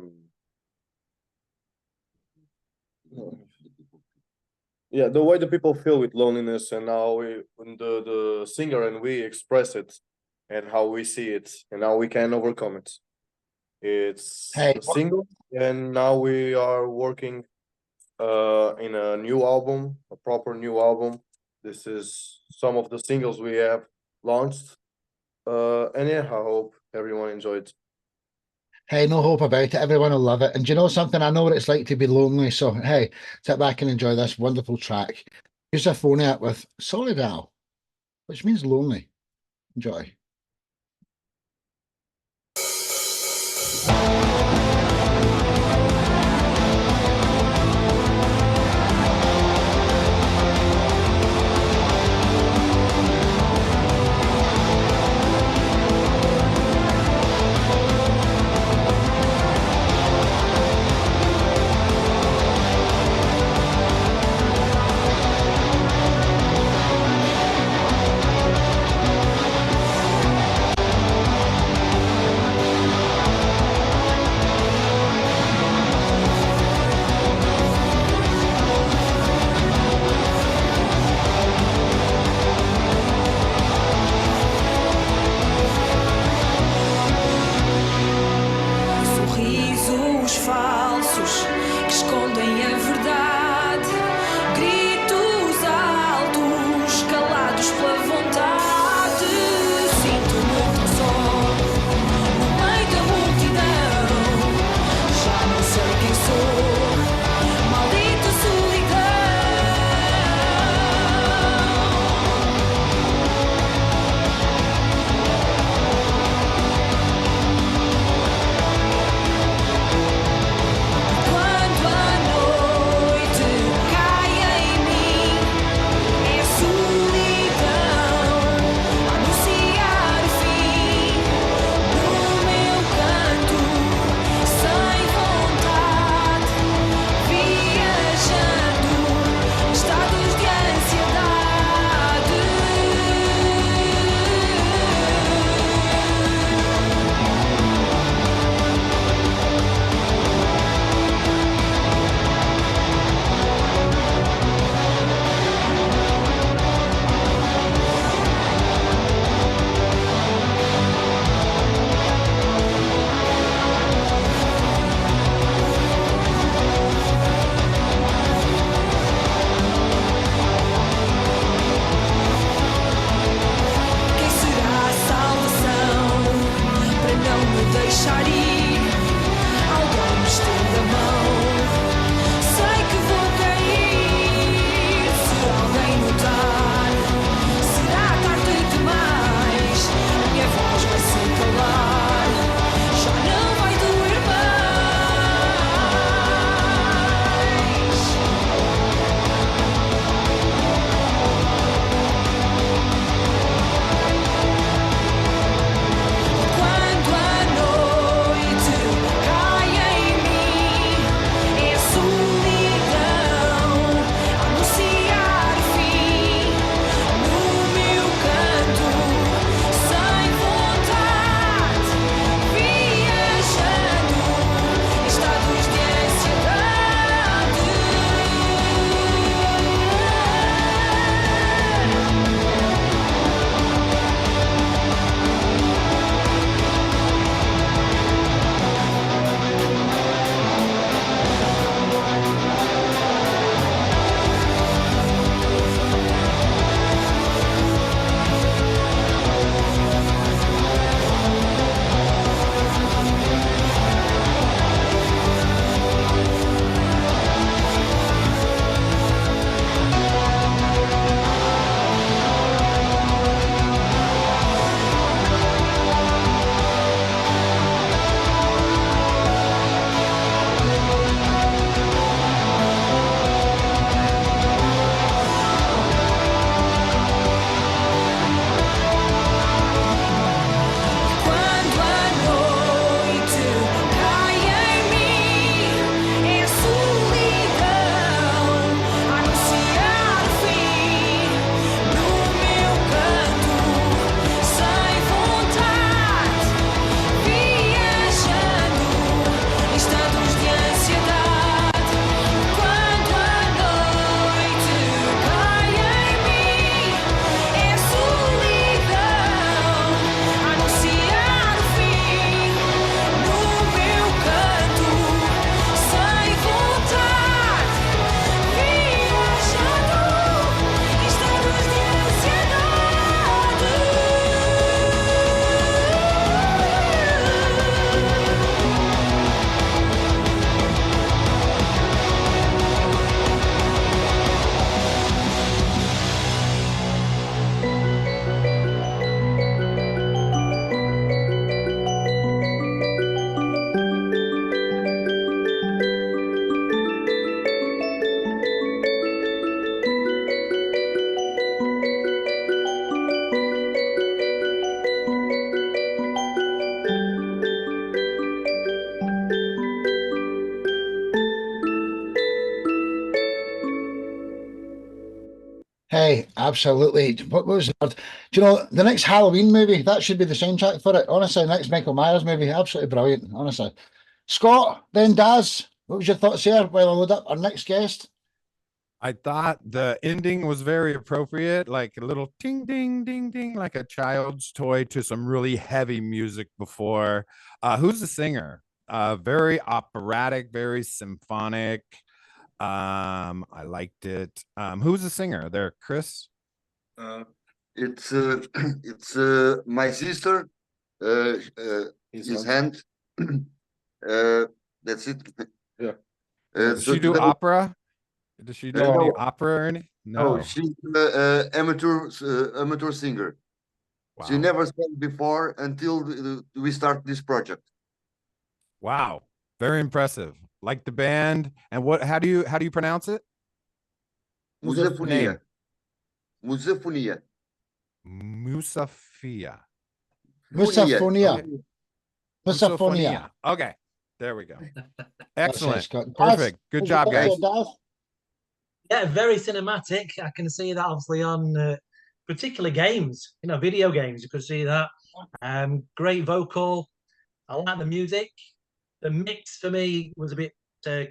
way the people feel with loneliness, and how the singer and we express it, and how we see it, and how we can overcome it. It's Hey, a single, and now we are working in a new album, a proper new album. This is some of the singles we have launched, and yeah, I hope everyone enjoyed. Hey, no hope about it. Everyone will love it. And do you know something? I know what it's like to be lonely. So, hey, sit back and enjoy this wonderful track. Musophonia with Solidal, which means lonely. Enjoy. Hey, absolutely. What was the word? Do you know the next Halloween movie? That should be the soundtrack for it. Honestly, next Michael Myers movie. Absolutely brilliant. Honestly. Scott, then Daz, what was your thoughts here while I load up our next guest? I thought the ending was very appropriate, like a little ding, ding, ding, ding, like a child's toy to some really heavy music before. Who's the singer? Very operatic, very symphonic. I liked it. Who's the singer there, Chris? It's it's my sister, his hand. That's it. Yeah. Does So she do today- opera? Does she do any no. opera or any? No, No. she's amateur singer. She Wow. never sang before until we start this project. Wow. Very impressive. Like the band. And what how do you pronounce it? Musafonia. Musafonia. Musafia. Musaphonia. Okay. Musaphonia. Okay. There we go. That's it, Excellent. Scott. Perfect. Good Daz, job, what's your guys. thoughts there, Daz? Yeah, very cinematic. I can see that obviously on particular games, video games. You could see that. Great vocal. I like the music. The mix for me was a bit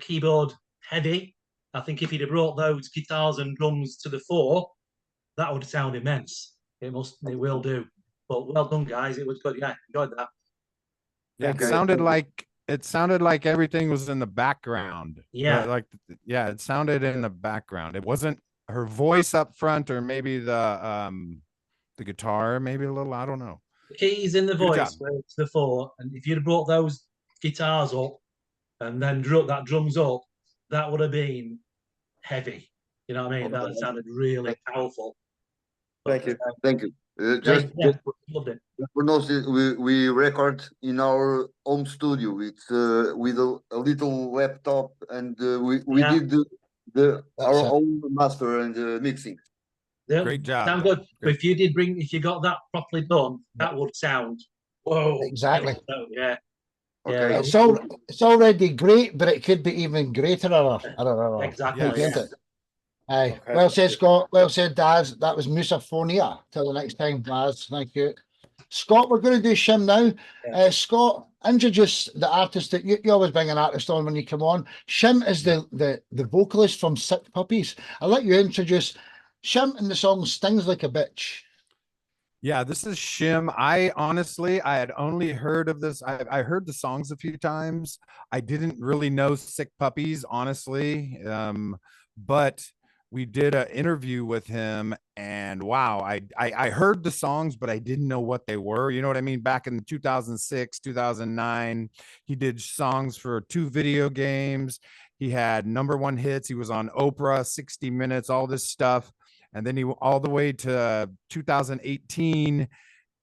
keyboard heavy. I think if he'd have brought those guitars and drums to the fore, that would sound immense. It will do. But well done, guys. It was good. Yeah, enjoyed that. Yeah, Okay. it sounded like everything was in the background. Yeah. It sounded in the background. It wasn't her voice up front, or maybe the guitar, maybe a little, I don't know. The keys in the Good voice job. were to the fore, and if you'd have brought those guitars up and then drums up, that would have been heavy. You know what I mean? That sounded really powerful. Thank you. Thank you. Yeah, Just loved it. for those, we record in our home studio. It's with a little laptop, and we Yeah. did our That's it. own master and mixing. Yeah, Great job. sound good. But if you got that properly done, that would sound whoa. Exactly. So, yeah. Okay. Yeah. It's already great, but it could be even greater. Exactly. Yes. Get Yeah. it? Aye. Okay. Well said, Scott. Well said, Daz. That was Musaphonia. Till the next time, Daz. Thank you. Scott, we're going to do Shim now. Scott, introduce the artist that you always bring an artist on when you come on. Shim is the vocalist from Sick Puppies. I'll let you introduce Shim in the song Stings Like a Bitch. Yeah, this is Shim. I had only heard of this. I heard the songs a few times. I didn't really know Sick Puppies, honestly. But we did an interview with him, and wow, I heard the songs, but I didn't know what they were. You know what I mean? Back in 2006, 2009, he did songs for 2 video games. He had #1 hits. He was on Oprah, 60 Minutes, all this stuff. And then he all the way to 2018,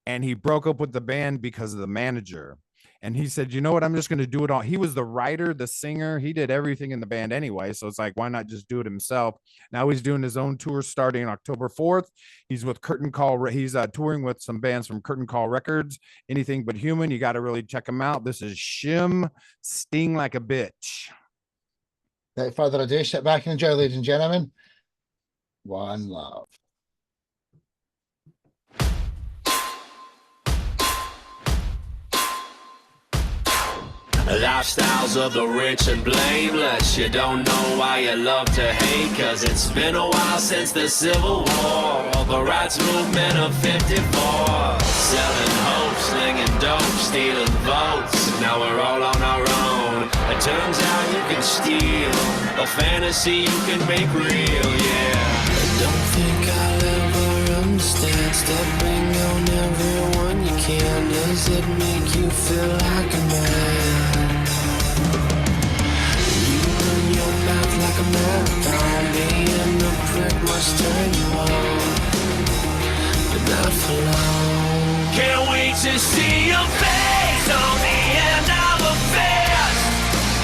and he broke up with the band because of the manager. And he said, you know what, I'm just going to do it all. He was the writer, the singer. He did everything in the band anyway. So it's like, why not just do it himself? Now he's doing his own tour starting October 4th. He's with Curtain Call. He's touring with some bands from Curtain Call Records. Anything But Human. You got to really check him out. This is Shim, Sting Like a Bitch. Without further ado, sit back and enjoy, ladies and gentlemen. One Love. Lifestyles of the rich and blameless. You don't know why you love to hate, cause it's been a while since the Civil War, the rights movement of 54. Selling hope, slinging dope, stealing votes. Now we're all on our own. It turns out you can steal a fantasy you can make real, yeah. I don't think I'll ever understand. Stepping on everyone you can. Does it make you feel like a man? Like a marathon, being a prick must turn you on, but not for long. Can't wait to see your face on the end of a fest.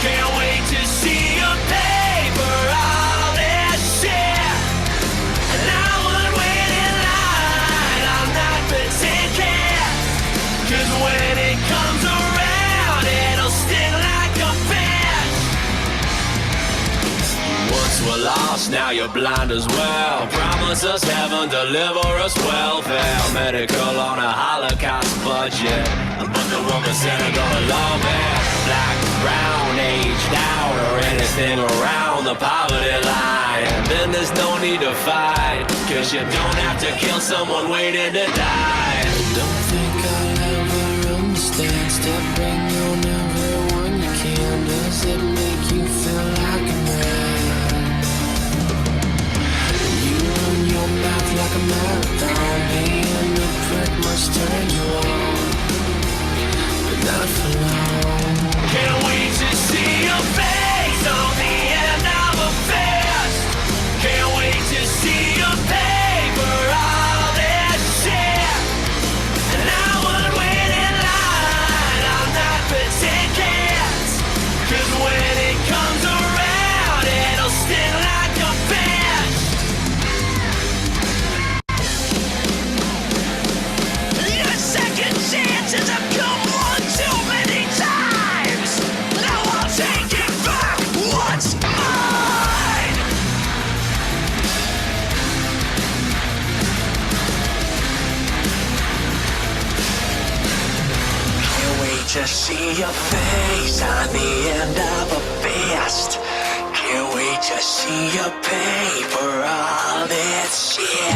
Can't wait to see your pay for all this shit. And I would wait in line all night for tickets, cause when it comes around, it'll sting like a bitch. Once were lost, now you're blind as well. Promise us heaven, deliver us welfare. Medical on a Holocaust budget, but the 1% are gonna love it. Black, brown, aged out, or anything around the poverty line. Then there's no need to fight, cause you don't have to kill someone waiting to die. Don't think I'll ever understand. Stepping on everyone you can. Does it make you feel like a man? You run your mouth like a marathon. Being a prick must turn you on, but not for long. Can't wait to see your face on the end of a fist. Can't wait to see your pay for all this shit. And I would wait in line, I'm not for tickets. Cause when it comes around, it'll sting like a bitch. Your second chances have come one too many times. Now I'll take it back what's mine. Can't wait to see your face on the end of a fist. Can't wait to see you pay for all this shit.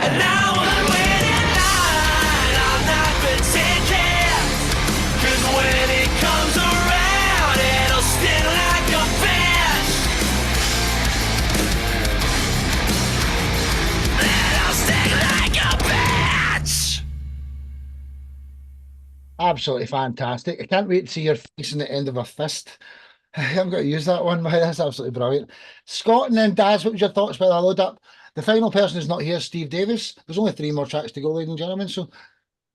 And now I'm waiting in line, I'm not for tickets. Cause when it comes around, it'll sting like a bitch. It'll sting like a bitch. Absolutely fantastic. I can't wait to see your face in the end of a fist. I'm going to use that one, man. That's absolutely brilliant. Scott and then Daz, what was your thoughts about the load up? The final person who's not here, Steve Davis. There's only 3 more tracks to go, ladies and gentlemen. So,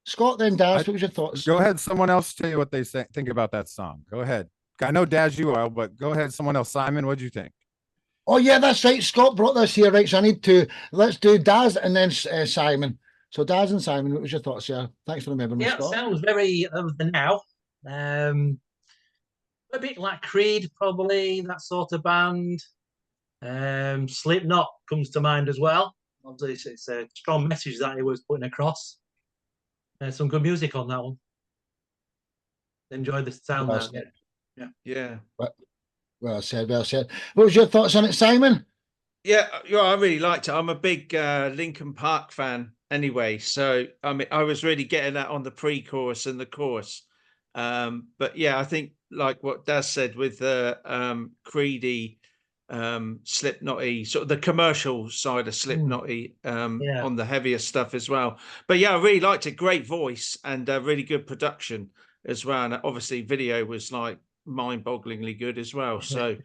Scott, then Daz, what was your thoughts? Go ahead. Someone else tell you what they think about that song. Go ahead. I know Daz, you are, but go ahead. Someone else. Simon, what do you think? Oh, yeah, that's right. Scott brought this here, right? So I need to, let's do Daz and then Simon. So Daz and Simon, what was your thoughts here? Thanks for remembering me, Yeah, Scott. sounds very of the now. A bit like Creed, probably, that sort of band. Slipknot comes to mind as well. Obviously, it's a strong message that he was putting across. Some good music on that one. Enjoy the sound Well there. said. Yeah. Well said, well said. What was your thoughts on it, Simon? Yeah, I really liked it. I'm a big Linkin Park fan anyway, so I mean, I was really getting that on the pre-chorus and the chorus. But yeah, I think like what Daz said with the Creedy, Slipknot-y, sort of the commercial side of Slipknot-y, on the heavier stuff as well. But yeah, I really liked it. Great voice and really good production as well. And obviously, video was like mind-bogglingly good as well. So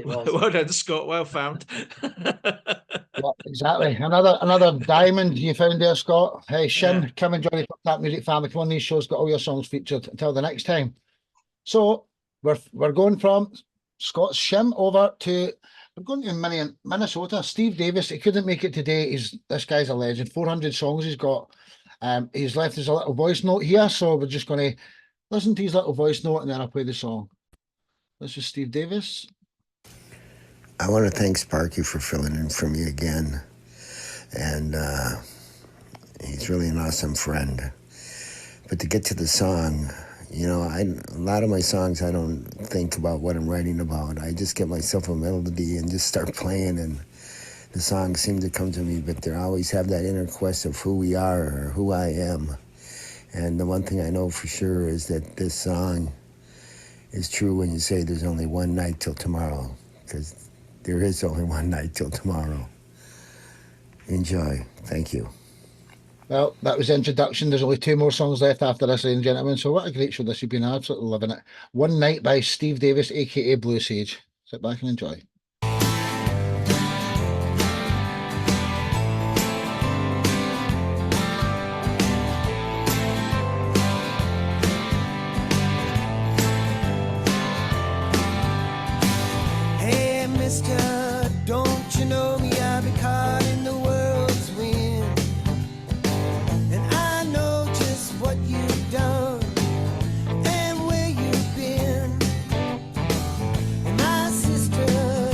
well done, Scott. Well found. Yeah, exactly. Another diamond you found there, Scott. Hey, Shim, come and join the Tap Music family. Come on, these shows got all your songs featured. Until the next time. So we're going from Scott's Shim over to we're going to Minnesota. Steve Davis. He couldn't make it today. This guy's a legend. 400 songs he's got. He's left us a little voice note here, so we're just going to listen to his little voice note and then I'll play the song. This is Steve Davis. I want to thank Sparky for filling in for me again. And he's really an awesome friend. But to get to the song, you know, a lot of my songs, I don't think about what I'm writing about. I just get myself a melody and just start playing, and the songs seem to come to me, but they always have that inner quest of who we are or who I am. And the one thing I know for sure is that this song is true when you say there's only one night till tomorrow, because there is only one night till tomorrow. Enjoy. Thank you. Well, that was the introduction. There's only 2 more songs left after this, ladies and gentlemen. So what a great show this has been. Absolutely loving it. One Night by Steve Davis, aka Blue Sage. Sit back and enjoy. Hey, mister, don't you know me? I've been caught in the world's wind, and I know just what you've done and where you've been. And my sister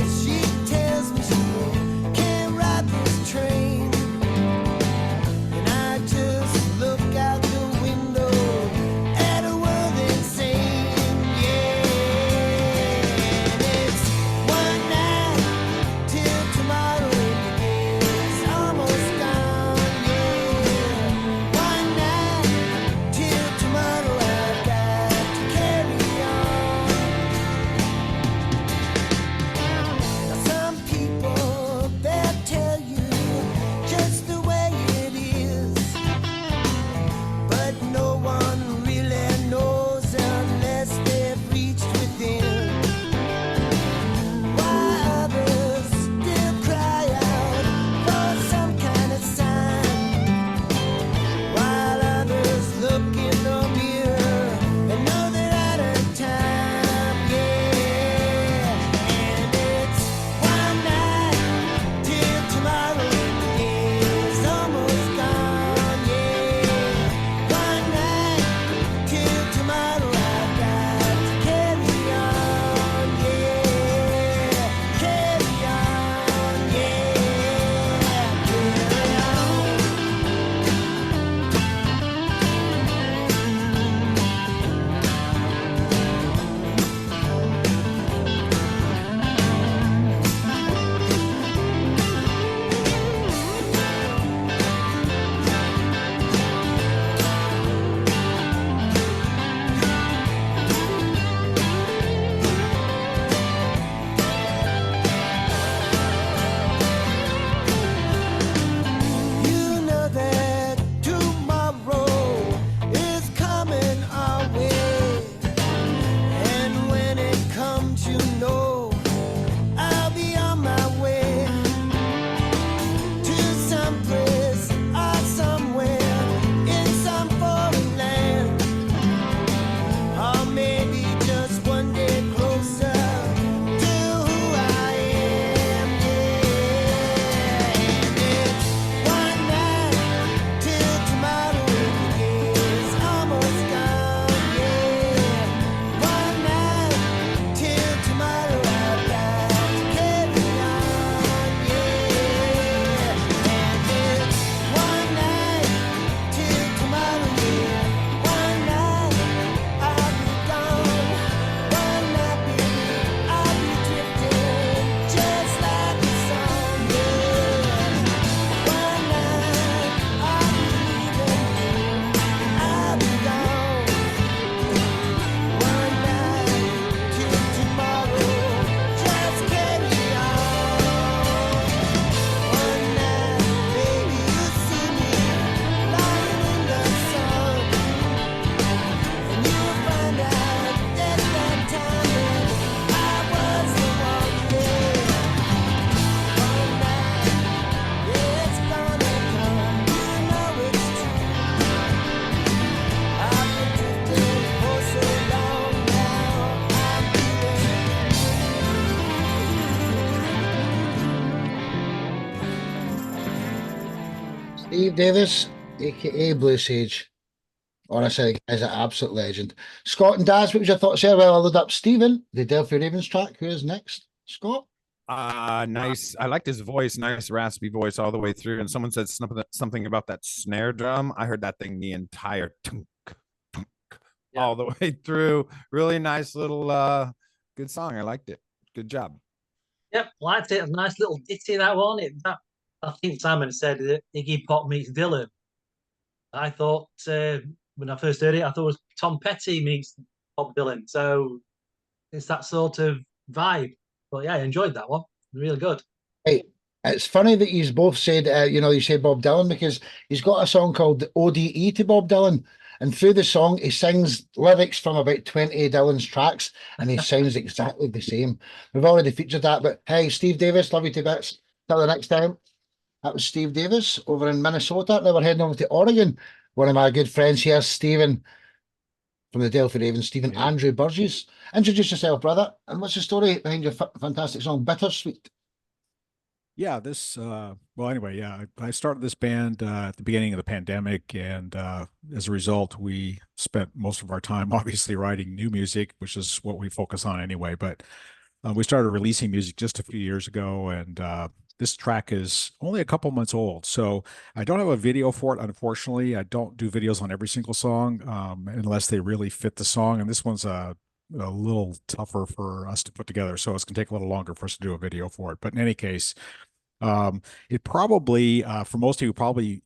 Steve Davis, aka Blue Sage. Honestly, is an absolute legend. Scott and Daz, what was your thoughts there? Well, I load up Stephen, the Delphi Ravens track. Who is next? Scott? Nice. I liked his voice, nice raspy voice all the way through. And someone said something about that snare drum. I heard that thing the entire tunk, tunk, all the way through. Really nice little good song. I liked it. Good job. Yep, liked it. A nice little ditty, that one. I think Simon said that Iggy Pop meets Dylan. I thought when I first heard it, I thought it was Tom Petty meets Bob Dylan. So it's that sort of vibe. But yeah, I enjoyed that one. Really good. Hey, it's funny that you both said, you said Bob Dylan, because he's got a song called the ODE to Bob Dylan. And through the song, he sings lyrics from about 20 Dylan's tracks, and he sounds exactly the same. We've already featured that, but hey, Steve Davis, love you to bits. Till the next time. That was Steve Davis over in Minnesota. Now we're heading over to Oregon. One of my good friends here, Stephen from the Delphi Ravens, Stephen Andrew Burgess. Introduce yourself, brother. And what's the story behind your fantastic song, Bittersweet? Yeah, I started this band at the beginning of the pandemic, and as a result, we spent most of our time obviously writing new music, which is what we focus on anyway. But we started releasing music just a few years ago, and this track is only a couple months old, so I don't have a video for it, unfortunately. I don't do videos on every single song unless they really fit the song, and this one's a little tougher for us to put together, so it's going to take a little longer for us to do a video for it. But in any case, it probably for most of you,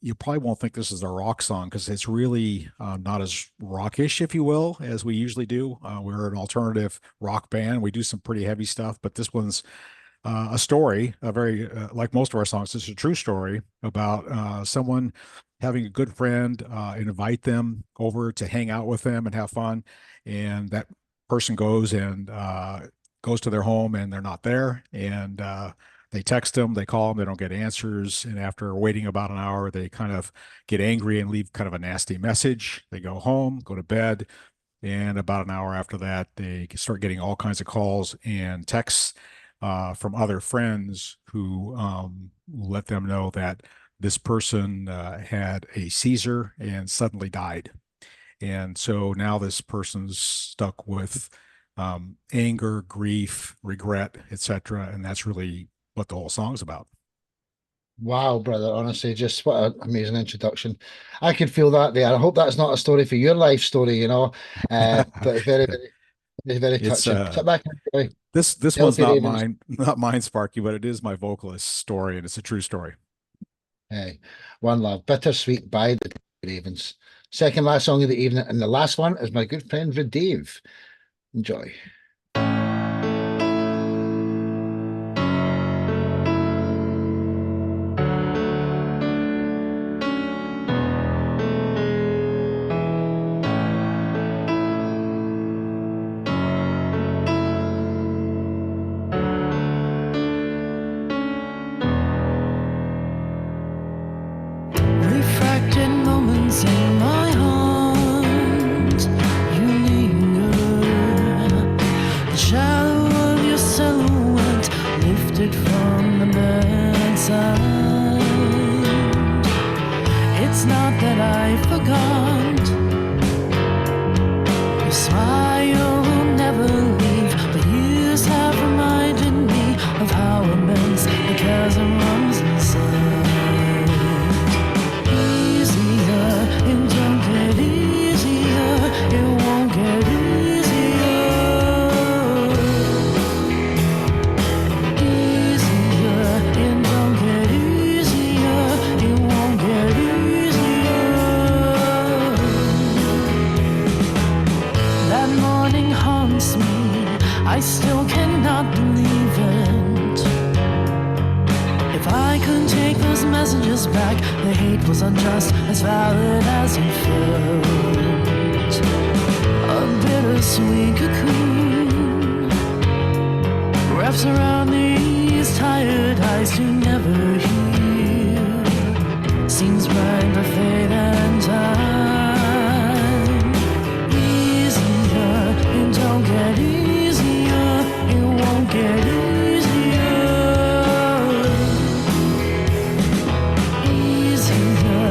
you probably won't think this is a rock song, because it's really not as rockish, if you will, as we usually do. We're an alternative rock band. We do some pretty heavy stuff, but this one's a story, a very like most of our songs. It's a true story about someone having a good friend invite them over to hang out with them and have fun, and that person goes to their home and they're not there, and they text them, they call them, they don't get answers, and after waiting about an hour, they kind of get angry and leave kind of a nasty message. They go home, go to bed, and about an hour after that, they start getting all kinds of calls and texts from other friends who let them know that this person had a seizure and suddenly died. And so now this person's stuck with anger, grief, regret, etc. And that's really what the whole song's about. Wow, brother, honestly, just what an amazing introduction. I could feel that there. I hope that's not a story for your life story, but very, very, very touching. Sit back and enjoy. This one's not mine, Sparky, but it is my vocalist's story, and it's a true story. Hey, One Love, Bittersweet by the Ravens. Second last song of the evening, and the last one is my good friend Dave. Enjoy. Refracted moments in my heart, you linger. The shadow of your silhouette lifted from the bedside. It's not that I forgot. Your smile will never leave, but years have reminded me of how immense the chasm runs inside. It don't get easier, it won't get easier. Easier, it don't get easier, it won't get easier. That morning haunts me, I still cannot believe it. If I could take those messages back, the hate was unjust, as valid as it felt. A bittersweet cocoon wraps around these tired eyes to never heal. Seems right to fade and time. Easier, it don't get easier, it won't get easier. Easier,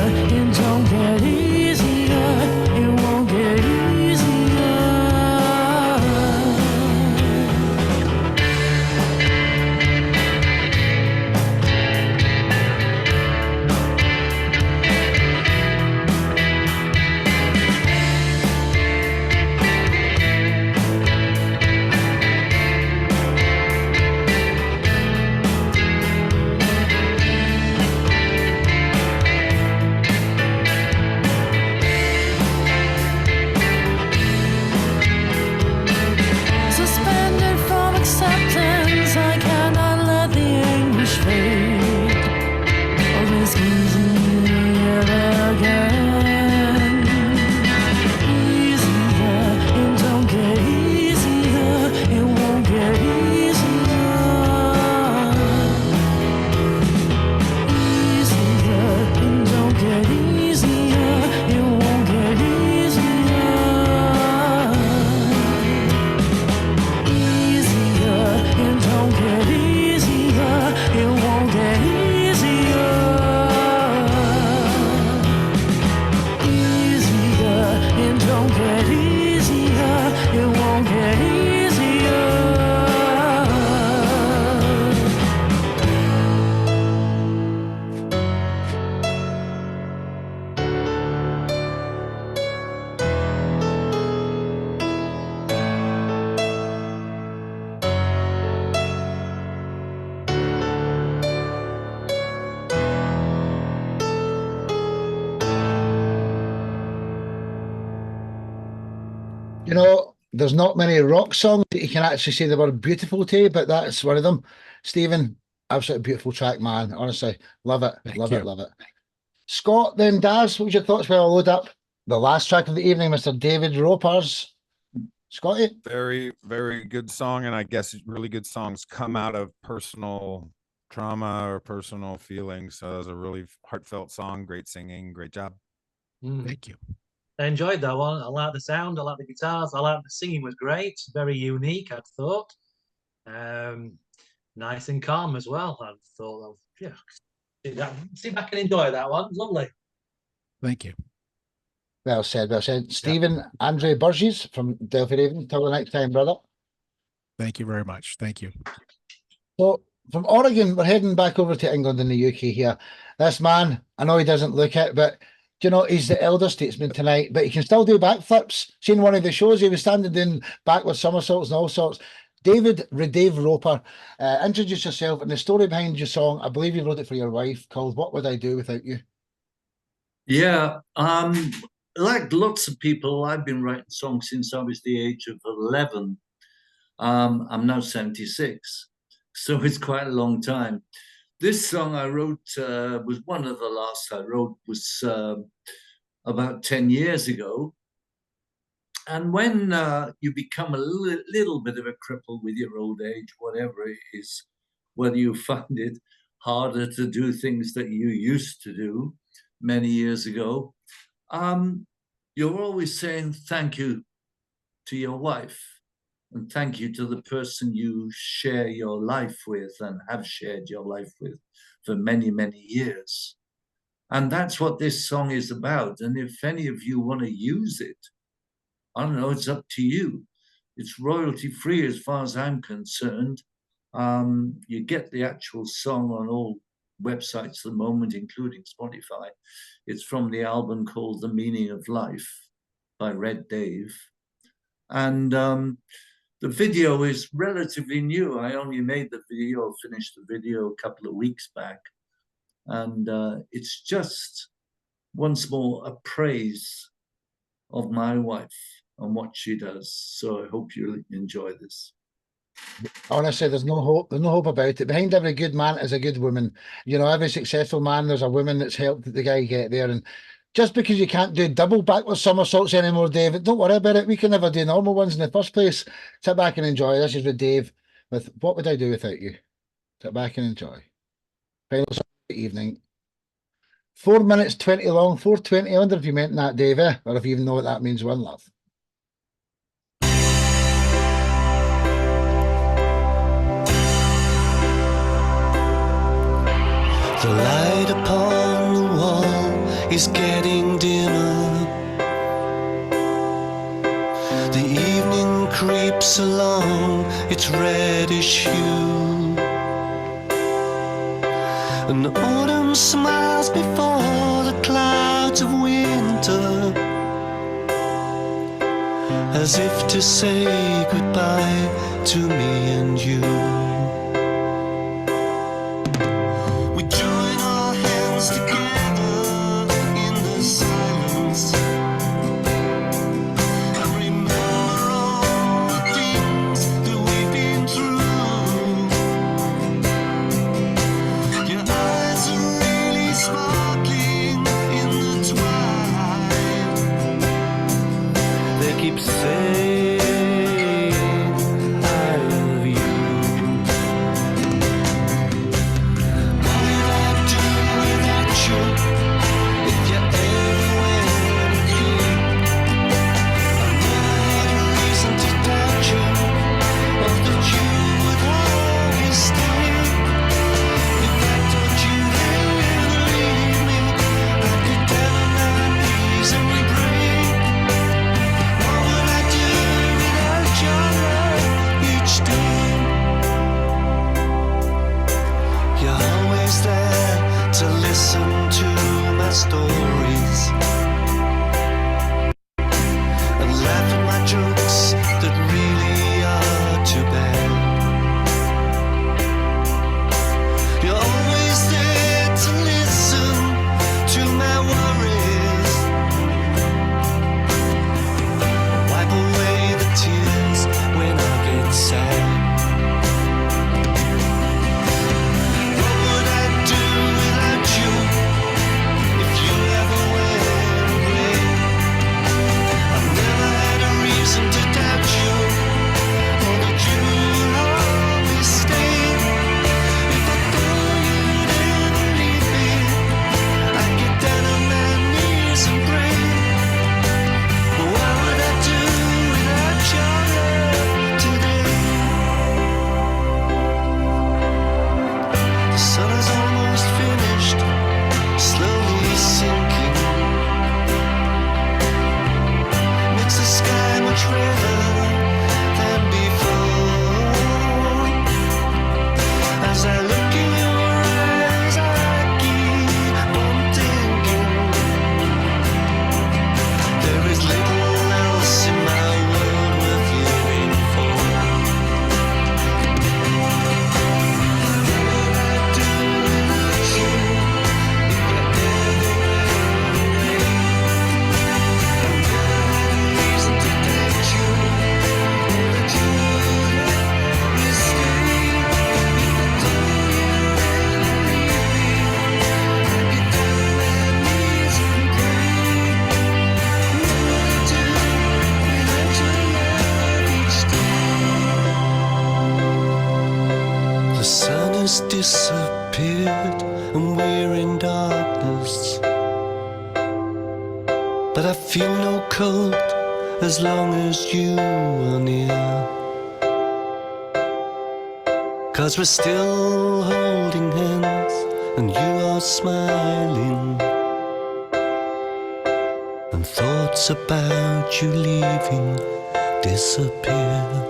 You know, there's not many rock songs that you can actually say the word beautiful to, but that's one of them. Stephen, absolutely beautiful track, man. Honestly, love it, love it, love it. Scott, then Daz, what was your thoughts when I load up the last track of the evening, Mr. David Roper's? Scotty? Very, very good song, and I guess really good songs come out of personal trauma or personal feelings. So it was a really heartfelt song, great singing, great job. Thank you. I enjoyed that one. I like the sound, I like the guitars, I like the singing was great, very unique, I thought. Nice and calm as well. I thought, yeah, see if I can enjoy that one. Lovely. Thank you. Well said, well said. Stephen, Andre Burgess from Delphi Raven. Till the next time, brother. Thank you very much. Thank you. So from Oregon, we're heading back over to England and the UK here. This man, I know he doesn't look it, but you know, he's the elder statesman tonight, but he can still do backflips. Seen one of the shows, he was standing doing backward somersaults and all sorts. Dave Roper, introduce yourself and the story behind your song. I believe you wrote it for your wife, called What Would I Do Without You? Yeah, like lots of people, I've been writing songs since I was the age of 11. I'm now 76, so it's quite a long time. This song I wrote was one of the last I wrote, was about 10 years ago. And when you become a little bit of a cripple with your old age, whatever it is, whether you find it harder to do things that you used to do many years ago, you're always saying thank you to your wife and thank you to the person you share your life with and have shared your life with for many, many years. And that's what this song is about. And if any of you want to use it, I don't know, it's up to you. It's royalty free as far as I'm concerned. You get the actual song on all websites at the moment, including Spotify. It's from the album called The Meaning of Life by Red Dave. And the video is relatively new. I only made the video, finished the video a couple of weeks back. And it's just once more a praise of my wife and what she does. So I hope you enjoy this. Honestly, there's no hope. There's no hope about it. Behind every good man is a good woman. You know, every successful man, there's a woman that's helped the guy get there. And just because you can't do double backwards somersaults anymore, David, don't worry about it. We can never do normal ones in the first place. Sit back and enjoy. This is with Dave with What Would I Do Without You? Sit back and enjoy. Final song of the evening. 4 minutes 20 long, 4:20. I wonder if you meant that, Dave, or if you even know what that means. One love. The light upon the wall is getting dimmer. The evening creeps along its reddish hue, and autumn smiles before the clouds of winter, as if to say goodbye to me and you. Together in the silence, and remember all the things that we've been through. Your eyes are really sparkling in the twilight. They keep saying I love you. If you're anywhere with you, I never had a reason to doubt you, or that you would always stay. If I told you never leave me, I could down on my knees and we pray. What would I do without your love each day? You're always there to listen to my stories and laugh at my jokes that really are too bad. You're always there to listen to my worries, wipe away disappeared and we're in darkness. But I feel no cold as long as you are near. 'Cause we're still holding hands and you are smiling. And thoughts about you leaving disappear.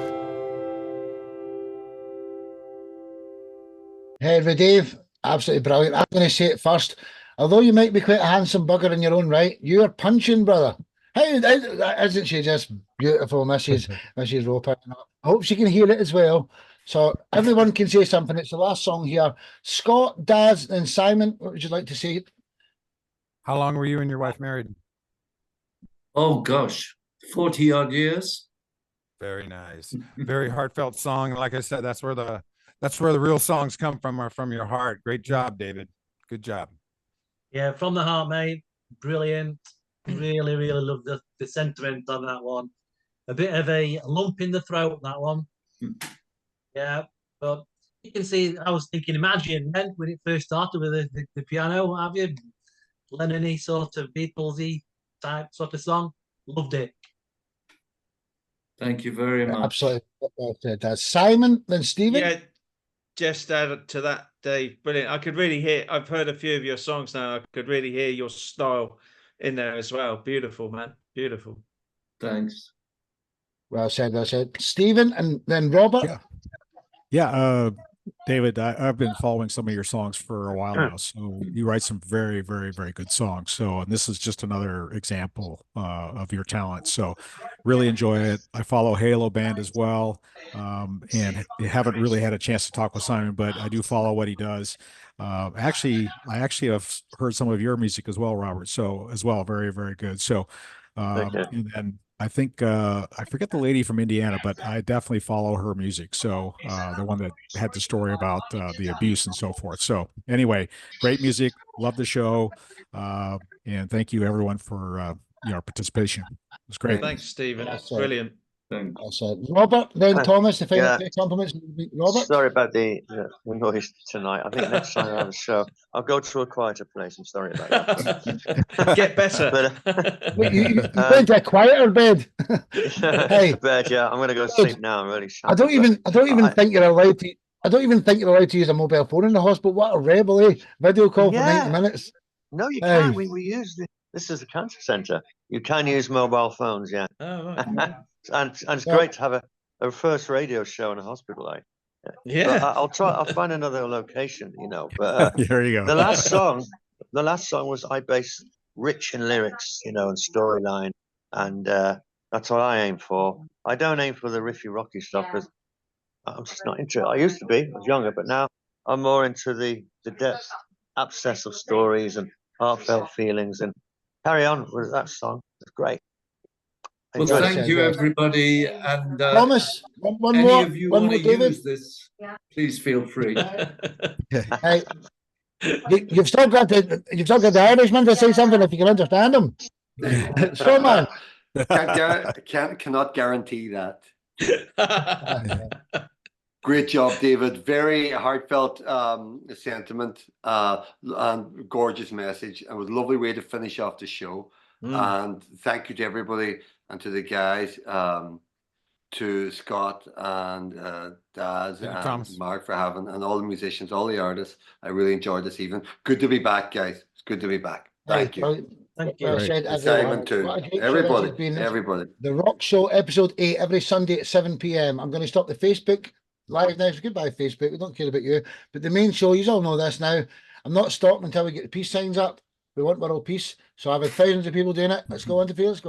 Henry Dave, absolutely brilliant. I'm going to say it first. Although you might be quite a handsome bugger in your own right, you're punching, brother. Isn't she just beautiful, Mrs. Roper? I hope she can hear it as well. So everyone can say something. It's the last song here. Scott, Daz, and Simon, what would you like to say? How long were you and your wife married? Oh gosh, 40 odd years. Very nice. Very heartfelt song. Like I said, that's where the real songs come from, are from your heart. Great job, David. Good job. Yeah, from the heart, mate. Brilliant. Really, really love the sentiment on that one. A bit of a lump in the throat, that one. Yeah, but you can see, I was thinking, imagine then when it first started with the piano, what have you? Lennon-y sort of Beatlesy type sort of song. Loved it. Thank you very much. Absolutely. That's Simon, then Stephen. Yeah, just add to that, Dave. Brilliant. I could really hear, I've heard a few of your songs now. I could really hear your style in there as well. Beautiful, man. Beautiful. Thanks. Well said, well said. Stephen, and then Robert. Yeah, David, I've been following some of your songs for a while now. So you write some very, very, very good songs. So, and this is just another example of your talent. So really enjoy it. I follow Halo Band as well. And haven't really had a chance to talk with Simon, but I do follow what he does. I actually have heard some of your music as well, Robert. So as well, very, very good. So, and then I think I forget the lady from Indiana, but I definitely follow her music. So the one that had the story about the abuse and so forth. So anyway, great music. Love the show. And thank you everyone for your participation. It was great. Thanks, Stephen. Brilliant. Robert, then Thomas, the final compliments. Robert. Sorry about the noise tonight. I think next time I have a show, I'll go to a quieter place. I'm sorry about that. Get better. You went to a quieter bed. Hey, bed, yeah. I'm going to go sleep now. I'm really shattered. I don't even think you're allowed to. I don't even think you're allowed to use a mobile phone in the hospital. What a rebel, eh? Video call for 90 minutes. No, you can't. We use this is a cancer centre. You can use mobile phones, yeah. Oh, right. And it's great to have a first radio show in a hospital, like. Yeah. But I'll find another location, But there you go. The last song was I based rich in lyrics, and storyline, and that's what I aim for. I don't aim for the riffy rocky stuff because I'm just not into it. I used to be, I was younger, but now I'm more into the depth, abscess of stories and heartfelt feelings. And Carry On with that song. It's great. Well, thank you, everybody. And Thomas, one any more. of you One want more, to David. use this, please feel free. Hey, you've still got the Irishman to say something if you can understand him. So man, Cannot guarantee that. Great job, David. Very heartfelt sentiment and gorgeous message, and was a lovely way to finish off the show. And thank you to everybody and to the guys, to Scott and Daz and Thomas. Mark for having, and all the musicians, all the artists. I really enjoyed this evening. Good to be back, guys. It's good to be back. Thank you. Thank you. Well said, Simon too. What a great show Everybody, this has been. everybody. The Rock Show, episode 8, every Sunday at 7 p.m. I'm going to stop the Facebook live now. Goodbye, Facebook. We don't care about you. But the main show, you all know this now. I'm not stopping until we get the peace signs up. We want world peace. So I've had thousands of people doing it. Let's go on to field. Let's go.